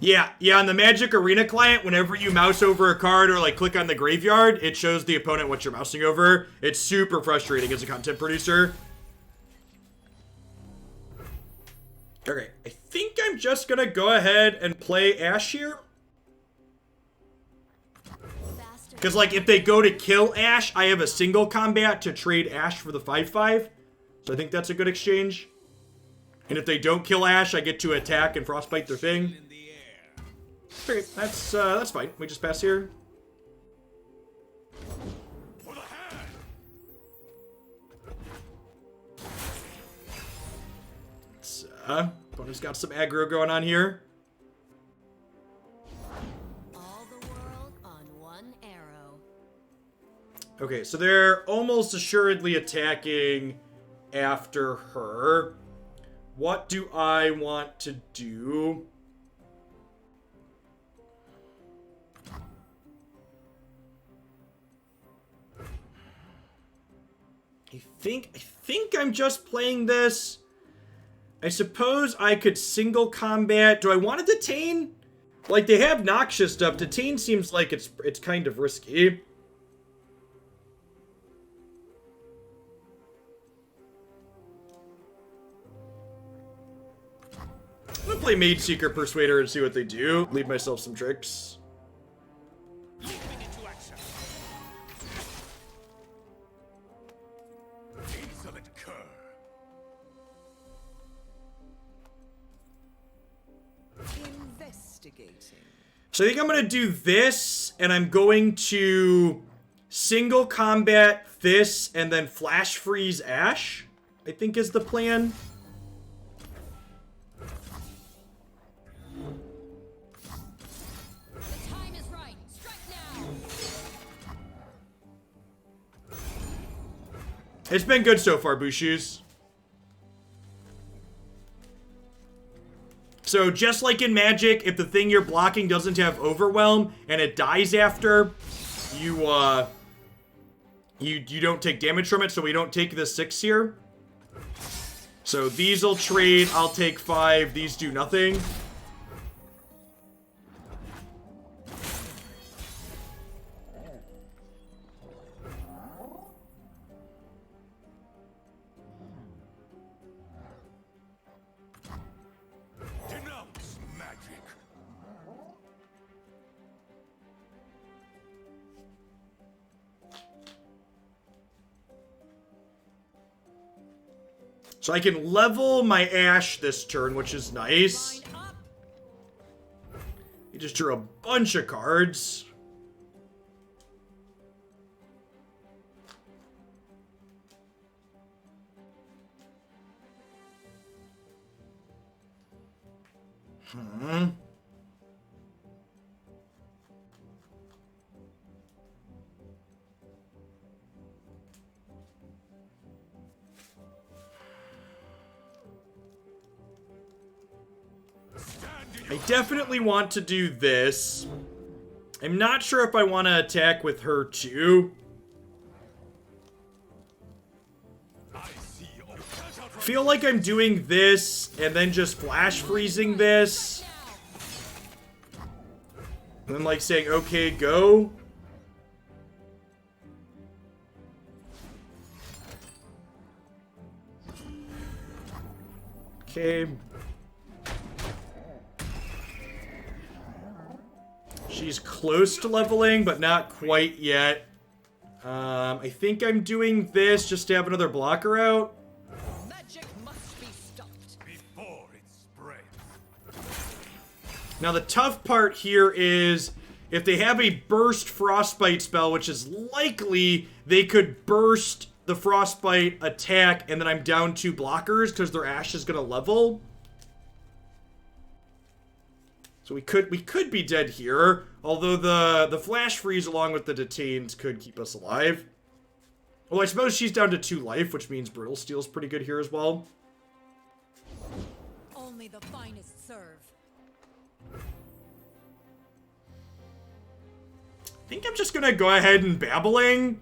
Yeah, on the Magic Arena client, whenever you mouse over a card or, like, click on the graveyard, it shows the opponent what you're mousing over. It's super frustrating as a content producer. Okay, I think I'm just gonna go ahead and play Ashe here. Because, like, if they go to kill Ashe, I have a single combat to trade Ashe for the 5/5. So I think that's a good exchange. And if they don't kill Ashe, I get to attack and frostbite their thing. Okay, that's fine. We just pass here. For the hand. Opponent's got some aggro going on here. All the world on one arrow. Okay, so they're almost assuredly attacking after her. What do I want to do? I think I'm just playing this. I suppose I could single combat. Do I want to detain? Like, they have Noxious stuff. Detain seems like it's kind of risky. I'm gonna play Mage Seeker Persuader and see what they do. Leave myself some tricks. Leaping into action. Insolent cur. Investigating. So I think I'm gonna do this, and I'm going to single combat this, and then flash freeze Ashe, I think is the plan. The time is right. Strike now. It's been good so far, Bushies. So just like in Magic, if the thing you're blocking doesn't have Overwhelm and it dies after, you don't take damage from it, so we don't take the 6 here. So these will trade, I'll take 5, these do nothing. Denounce magic. So I can level my Ashe this turn, which is nice. Line up. He just drew a bunch of cards. I definitely want to do this. I'm not sure if I want to attack with her too. I see all. Feel like I'm doing this and then just flash freezing this. And then like saying, okay, go. Okay. She's close to leveling, but not quite yet. I think I'm doing this just to have another blocker out. Magic must be stopped. Before it spreads. Now the tough part here is if they have a burst frostbite spell, which is likely they could burst the frostbite attack and then I'm down 2 blockers because their Ashe is gonna level. So we could be dead here, although the flash freeze along with the detained could keep us alive. Well, I suppose she's down to 2 life, which means Brittle Steel's pretty good here as well. Only the finest serve. I think I'm just gonna go ahead and Babbling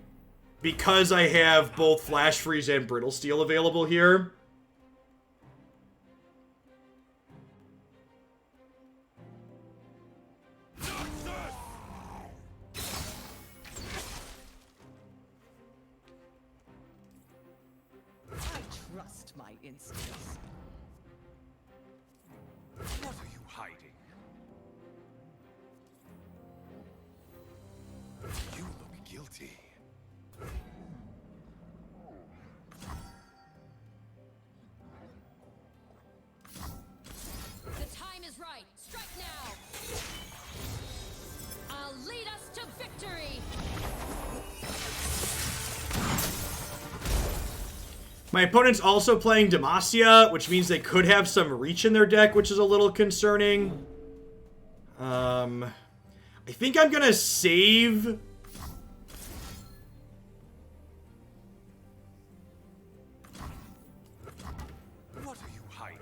because I have both Flash Freeze and Brittle Steel available here. I trust my instincts. What are you hiding? You look guilty. The time is right. Strike now. I'll lead us to victory. My opponent's also playing Demacia, which means they could have some reach in their deck, which is a little concerning. I think I'm gonna save. What are you hiding?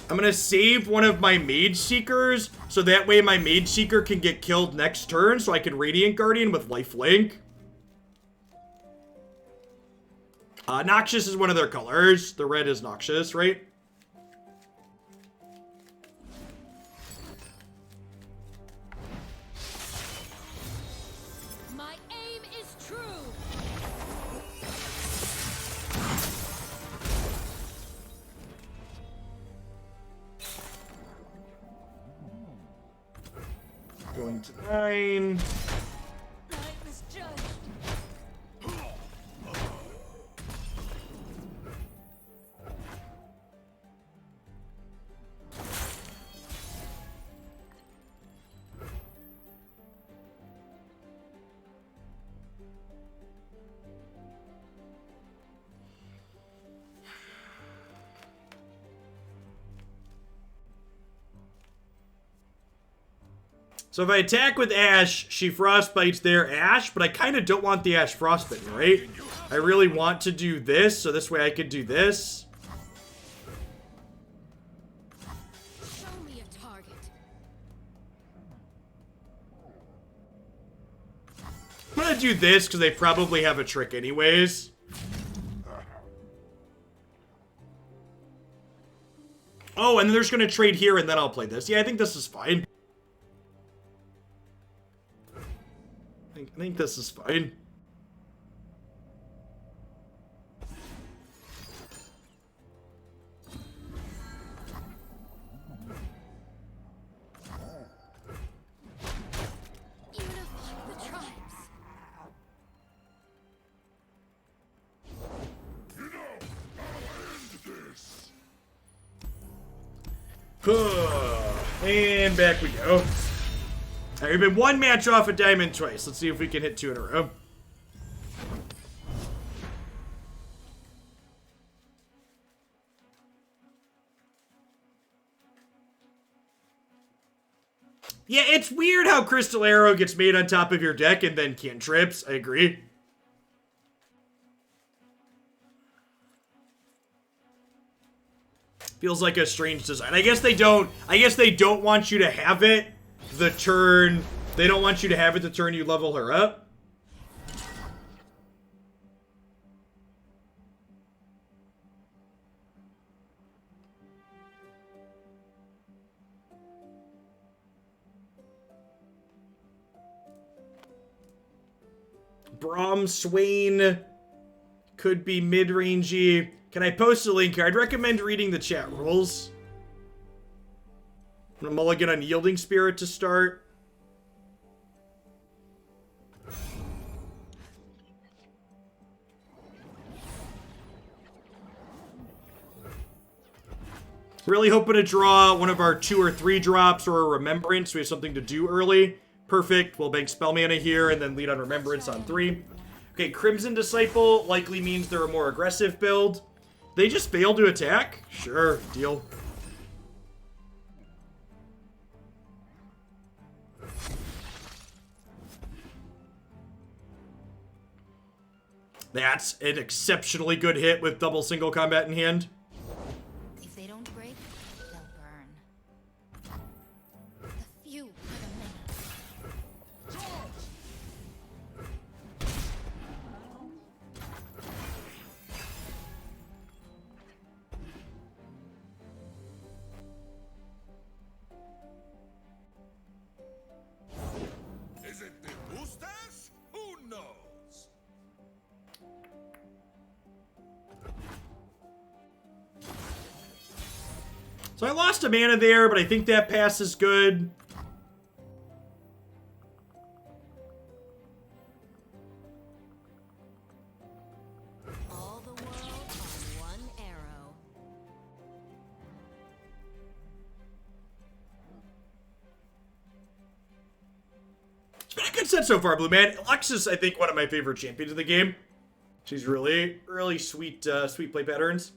I'm gonna save one of my Mage Seekers, so that way my Mage Seeker can get killed next turn, so I can Radiant Guardian with lifelink. Noxious is one of their colors. The red is Noxious, right? My aim is true. Going to 9. Life is judged. So if I attack with Ashe, she frostbites their Ashe, but I kind of don't want the Ashe frostbitten, right? I really want to do this, so this way I could do this. Show me a target. I'm gonna do this because they probably have a trick anyways. Oh, and they're just gonna trade here and then I'll play this. Yeah, I think this is fine. I think this is fine. Unify the tribes. And back we go. Alright, we've been one match off a diamond twice. Let's see if we can hit 2 in a row. Yeah, it's weird how Crystal Arrow gets made on top of your deck and then cantrips. I agree. Feels like a strange design. I guess they don't want you to have it the turn. They don't want you to have it the turn you level her up. Braum Swain could be mid-rangey. Can I post a link here? I'd recommend reading the chat rules. I'm gonna mulligan on Yielding Spirit to start. Really hoping to draw one of our 2 or 3 drops or a Remembrance. We have something to do early. Perfect. We'll bank Spell Mana here and then lead on Remembrance on 3. Okay, Crimson Disciple likely means they're a more aggressive build. They just failed to attack? Sure, deal. That's an exceptionally good hit with double single combat in hand. If they don't break, they'll burn. The few are the many. Is it the mustache? Who knows? So I lost a mana there, but I think that pass is good. All the world on one arrow. It's been a good set so far, Blue Man. Lux is, I think, one of my favorite champions of the game. She's really, really sweet, sweet play patterns.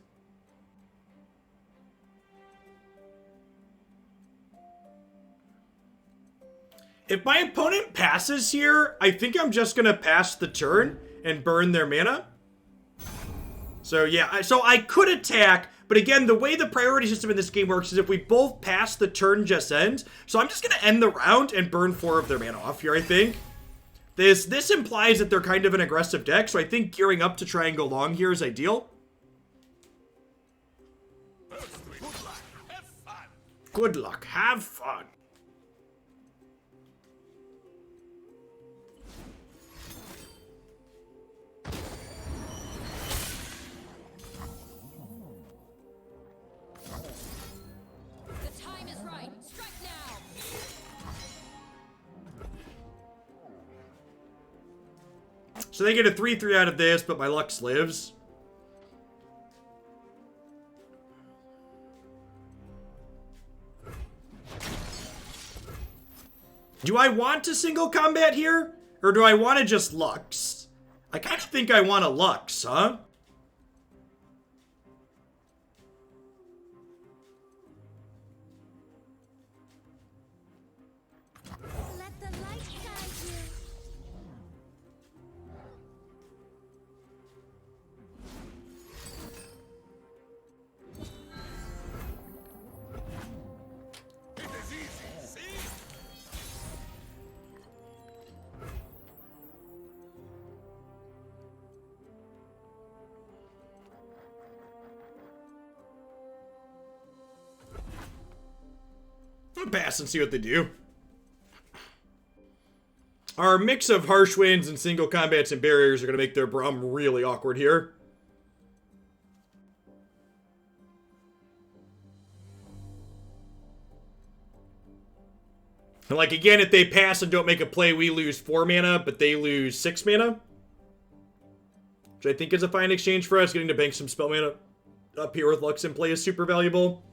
If my opponent passes here, I think I'm just going to pass the turn and burn their mana. So yeah, so I could attack, but again, the way the priority system in this game works is if we both pass, the turn just ends. So I'm just going to end the round and burn 4 of their mana off here, I think. This implies that they're kind of an aggressive deck, so I think gearing up to try and go long here is ideal. Good luck, have fun. The time is right. Strike now. So they get a 3/3 out of this, but my Lux lives. Do I want to single combat here? Or do I want to just Lux? I kind of think I want a Lux, huh? Let the light guide you. It is easy, see? I'm gonna pass and see what they do. Our mix of harsh winds and single combats and barriers are gonna make their Braum really awkward here. And like, again, if they pass and don't make a play, we lose 4 mana, but they lose 6 mana. Which I think is a fine exchange for us. Getting to bank some spell mana up here with Lux in play is super valuable.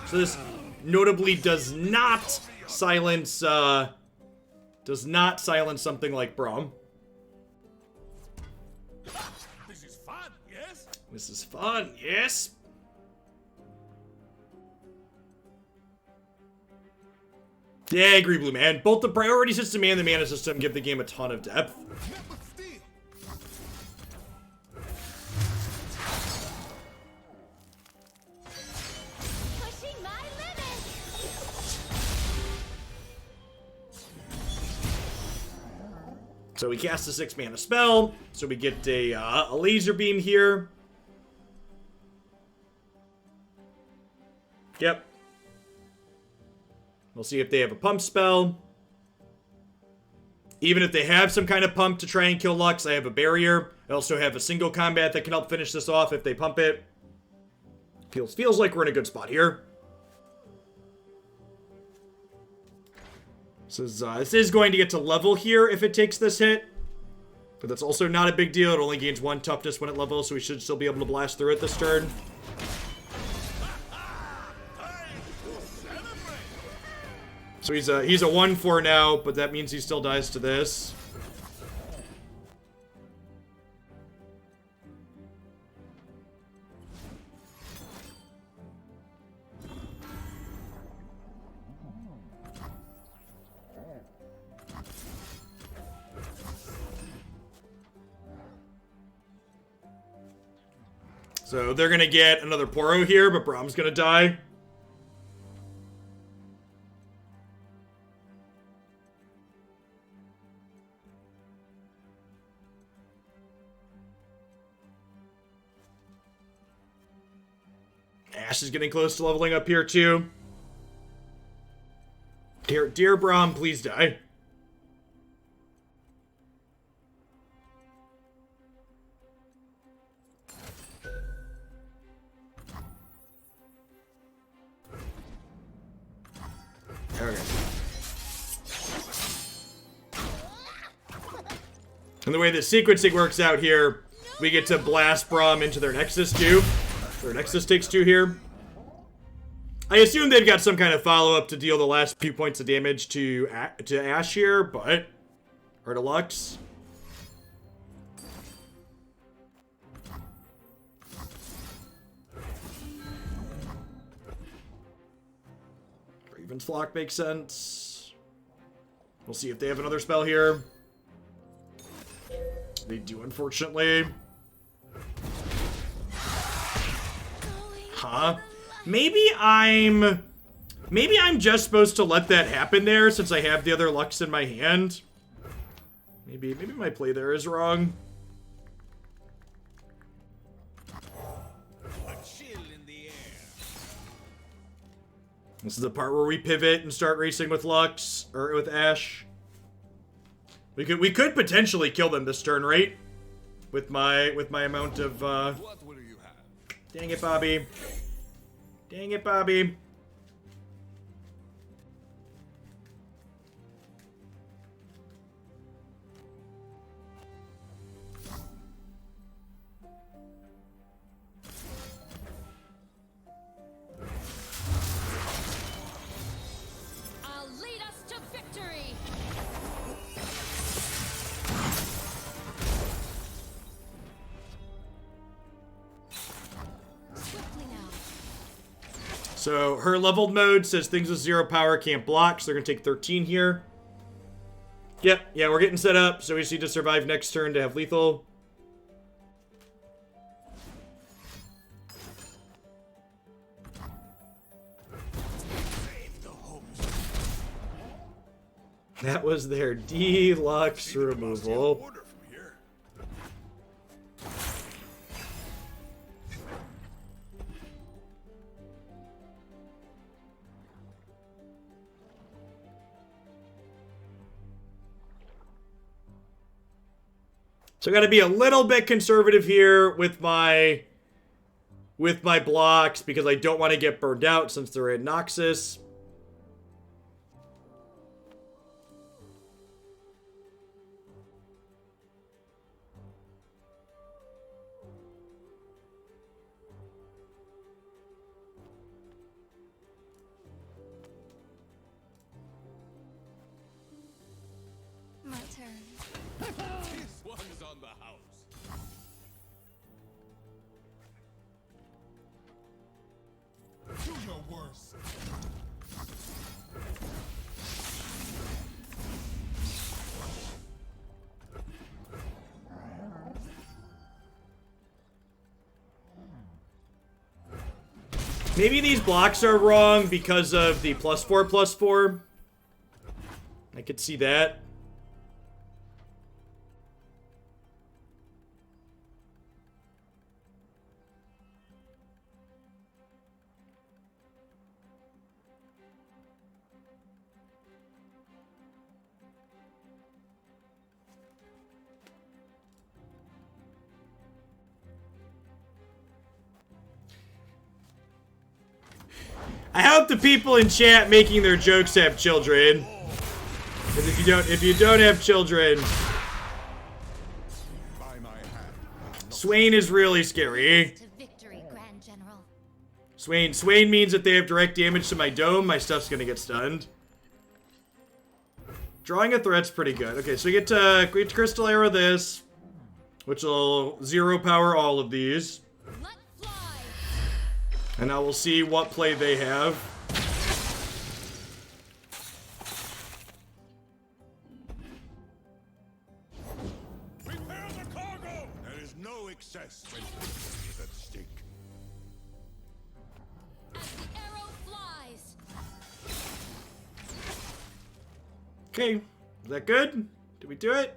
So this notably does not silence something like Braum. This is fun, yes? This is fun, yes? Yeah, I agree, Blue Man. Both the priority system and the mana system give the game a ton of depth. But still, Pushing my limits. So we cast a 6 mana spell, so we get a laser beam here. Yep. We'll see if they have a pump spell. Even if they have some kind of pump to try and kill Lux, I have a barrier. I also have a single combat that can help finish this off if they pump it. Feels like we're in a good spot here. This is going to get to level here if it takes this hit. But that's also not a big deal. It only gains 1 toughness when it levels, so we should still be able to blast through it this turn. So he's a 1/4 now, but that means he still dies to this. So they're gonna get another Poro here, but Braum's gonna die. Ashe is getting close to leveling up here too. Dear Braum, please die. Okay. And the way the sequencing works out here, we get to blast Braum into their Nexus too. Their Nexus takes 2 here. I assume they've got some kind of follow-up to deal the last few points of damage to Ashe here, but... or to Lux. Raven's Flock makes sense. We'll see if they have another spell here. They do, unfortunately. Huh? Maybe I'm just supposed to let that happen there since I have the other Lux in my hand. Maybe my play there is wrong. A chill in the air. This is the part where we pivot and start racing with Lux or with Ashe. We could potentially kill them this turn, right? With my amount of What will you have? Dang it, Bobby. Dang it, Bobby. I'll lead us to victory. Swiftly now. So her leveled mode says things with 0 power can't block, so they're gonna take 13 here. Yep, yeah, we're getting set up, so we just need to survive next turn to have lethal. Save the host. That was their deluxe See the boss in removal. order from here. So I gotta be a little bit conservative here with my blocks because I don't want to get burned out since they're in Noxus. My turn. This one's on the house. Do your worst. Maybe these blocks are wrong because of the +4/+4. I could see that. I hope the people in chat making their jokes have children. Because if you don't have children, By my hand. Swain is really scary. To victory, Grand General. Swain means that they have direct damage to my dome, my stuff's gonna get stunned. Drawing a threat's pretty good. Okay, so we get to Crystal Arrow this, which will 0 power all of these. Let fly. And now we'll see what play they have. Prepare the cargo! There is no excess when is at stake. As the arrow flies. Okay, is that good? Did we do it?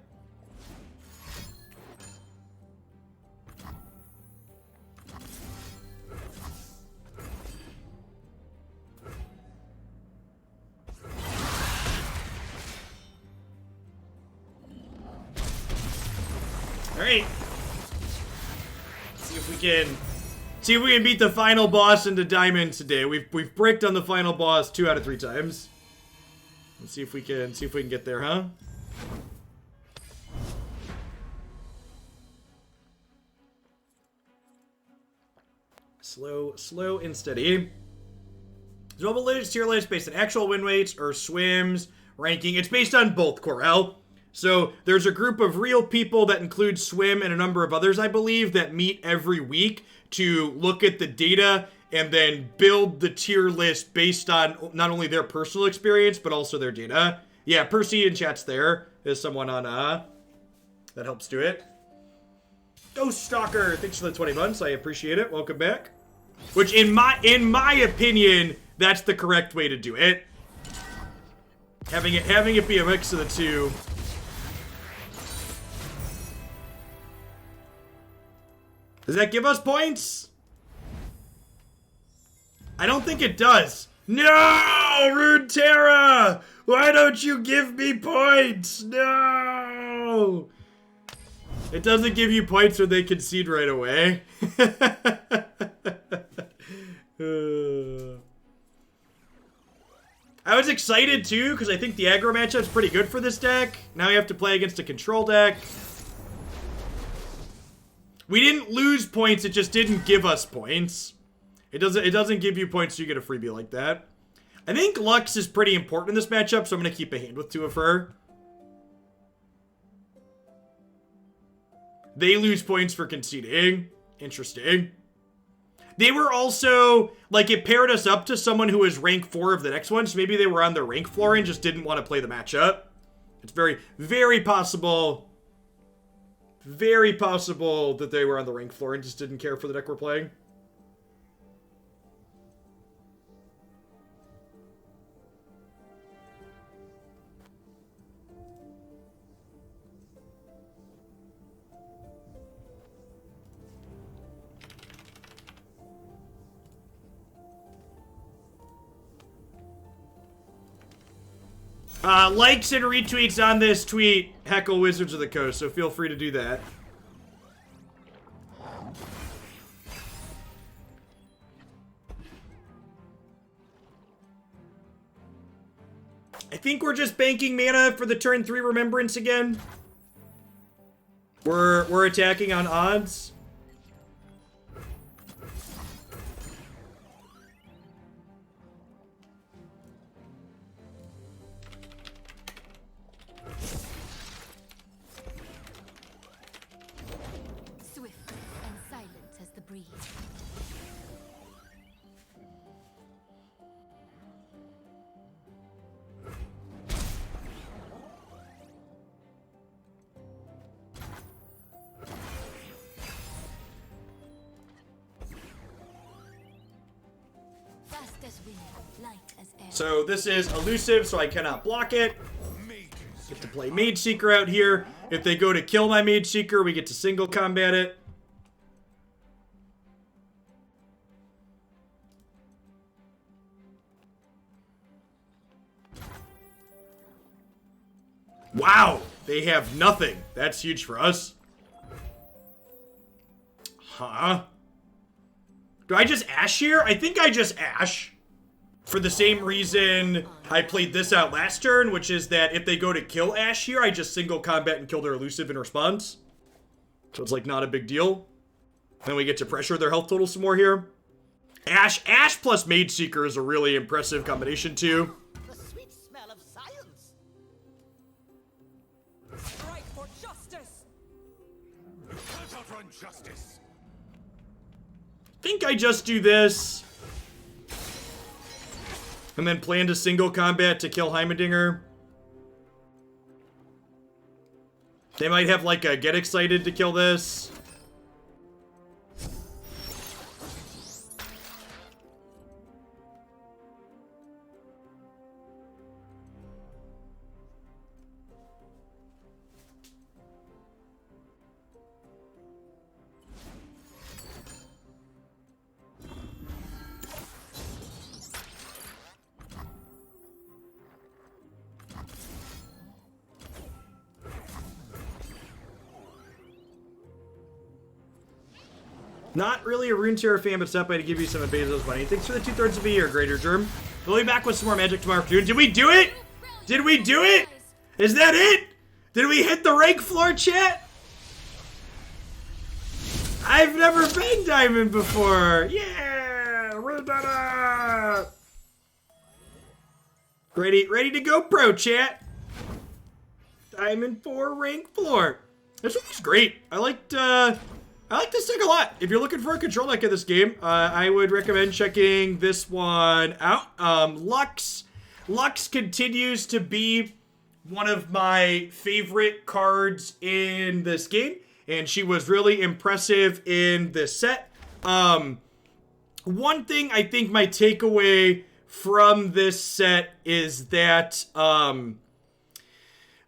Alright. See if we can beat the final boss into diamonds today. We've bricked on the final boss 2 out of 3 times. Let's see if we can get there, huh? Slow and steady. Global Lineage tier list based on actual win rates or swims, ranking. It's based on both, Corel. So there's a group of real people that include Swim and a number of others, I believe, that meet every week to look at the data and then build the tier list based on not only their personal experience, but also their data. Yeah, Percy in chat's there. There's someone on, that helps do it. Ghost Stalker, thanks for the 20 months. I appreciate it. Welcome back. Which, in my opinion, that's the correct way to do it. Having it be a mix of the two. Does that give us points? I don't think it does. No! Runeterra! Why don't you give me points? No! It doesn't give you points when they concede right away. I was excited too, because I think the aggro matchup's pretty good for this deck. Now you have to play against a control deck. We didn't lose points, it just didn't give us points. It doesn't give you points so you get a freebie like that. I think Lux is pretty important in this matchup, so I'm going to keep a hand with two of her. They lose points for conceding. Interesting. They were also, like, it paired us up to someone who was rank 4 of the next one, so maybe they were on their rank floor and just didn't want to play the matchup. It's very, very possible that they were on the rank floor and just didn't care for the deck we're playing. Likes and retweets on this tweet heckle Wizards of the Coast, so feel free to do that. I think we're just banking mana for the turn 3 Remembrance again. We're attacking on odds. So this is elusive, so I cannot block it. Get to play Mage Seeker out here. If they go to kill my Mage Seeker, we get to single combat it. Wow, they have nothing. That's huge for us. Huh? Do I just Ashe here? I think I just Ashe. For the same reason I played this out last turn, which is that if they go to kill Ashe here, I just single combat and kill their elusive in response. So it's like not a big deal. Then we get to pressure their health total some more here. Ashe plus Mage Seeker is a really impressive combination too. The sweet smell of science. Strike for justice. You can't outrun justice. I think I just do this. And then plan to single combat to kill Heimerdinger. They might have like a get excited to kill this. Not really a Runeterra fan, but stop by to give you some of Bezos money. Thanks for the 2/3 of a year, Greater Germ. We'll be back with some more Magic tomorrow afternoon. Did we do it? Did we do it? Is that it? Did we hit the rank floor, chat? I've never been Diamond before. Yeah, Runeterra. Ready to go pro, chat. Diamond 4 rank floor. This one was great. I liked this deck a lot. If you're looking for a control deck in this game, I would recommend checking this one out. Lux continues to be one of my favorite cards in this game. and she was really impressive in this set. One thing I think my takeaway from this set is that the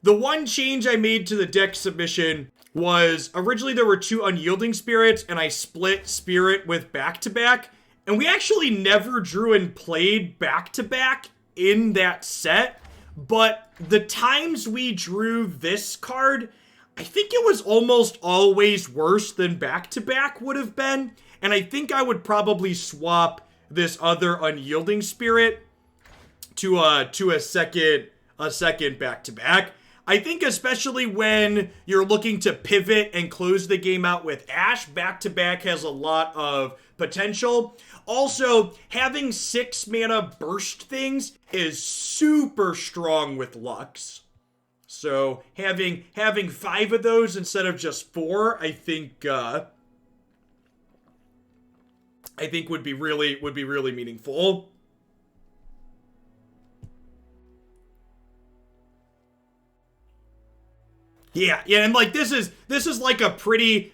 one change I made to the deck submission was originally there were 2 Unyielding Spirits, and I split Spirit with back-to-back, and we actually never drew and played back-to-back in that set, but the times we drew this card, I think it was almost always worse than back-to-back would have been, and I think I would probably swap this other Unyielding Spirit to a second back-to-back. I think especially when you're looking to pivot and close the game out with Ashe, back-to-back has a lot of potential. Also, having 6 mana burst things is super strong with Lux. So having 5 of those instead of just 4, I think would be really meaningful. Yeah, and like this is like a pretty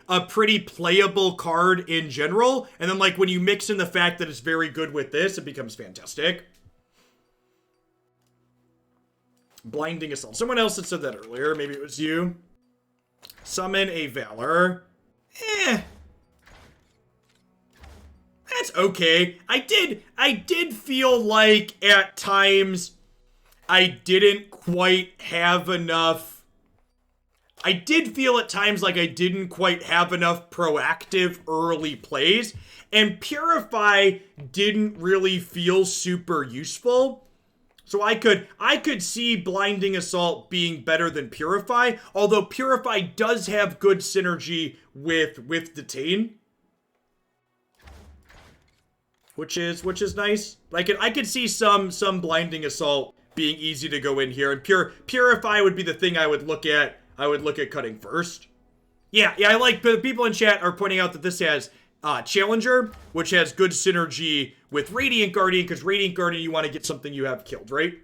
playable card in general, and then like when you mix in the fact that it's very good with this, it becomes fantastic. Blinding Assault. Someone else had said that earlier. Maybe it was you. Summon a Valor. That's okay. I did feel like at times I didn't quite have enough. I did feel at times like I didn't quite have enough proactive early plays, and Purify didn't really feel super useful. So I could see Blinding Assault being better than Purify, although Purify does have good synergy with Detain. Which is nice. I could see some Blinding Assault being easy to go in here, and Purify would be the thing I would look at cutting first. Yeah, I like, the people in chat are pointing out that this has Challenger, which has good synergy with Radiant Guardian, because Radiant Guardian, you want to get something you have killed, right?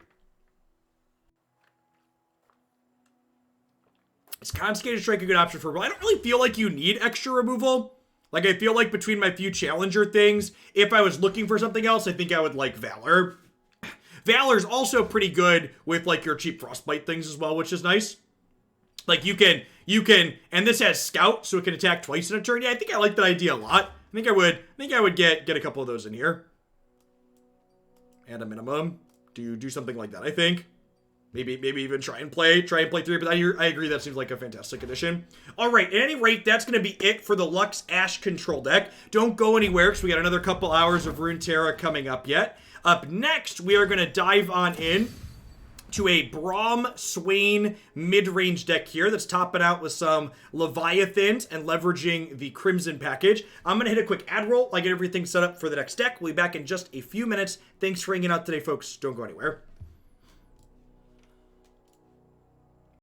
Is Confiscated Strike a good option for removal? I don't really feel like you need extra removal. Like, I feel like between my few Challenger things, if I was looking for something else, I think I would like Valor. Valor's also pretty good with, like, your cheap Frostbite things as well, which is nice. Like, you can, and this has Scout, so it can attack twice in a turn. Yeah, I think I like that idea a lot. I think I would get a couple of those in here. At a minimum. Do something like that, I think. Maybe even try and play 3, but I agree that seems like a fantastic addition. Alright, at any rate, that's going to be it for the Lux Ashe control deck. Don't go anywhere, because we got another couple hours of Runeterra coming up yet. Up next, we are going to dive on in to a Braum Swain mid-range deck here that's topping out with some Leviathans and leveraging the Crimson package. I'm going to hit a quick ad roll. I get everything set up for the next deck. We'll be back in just a few minutes. Thanks for hanging out today, folks. Don't go anywhere.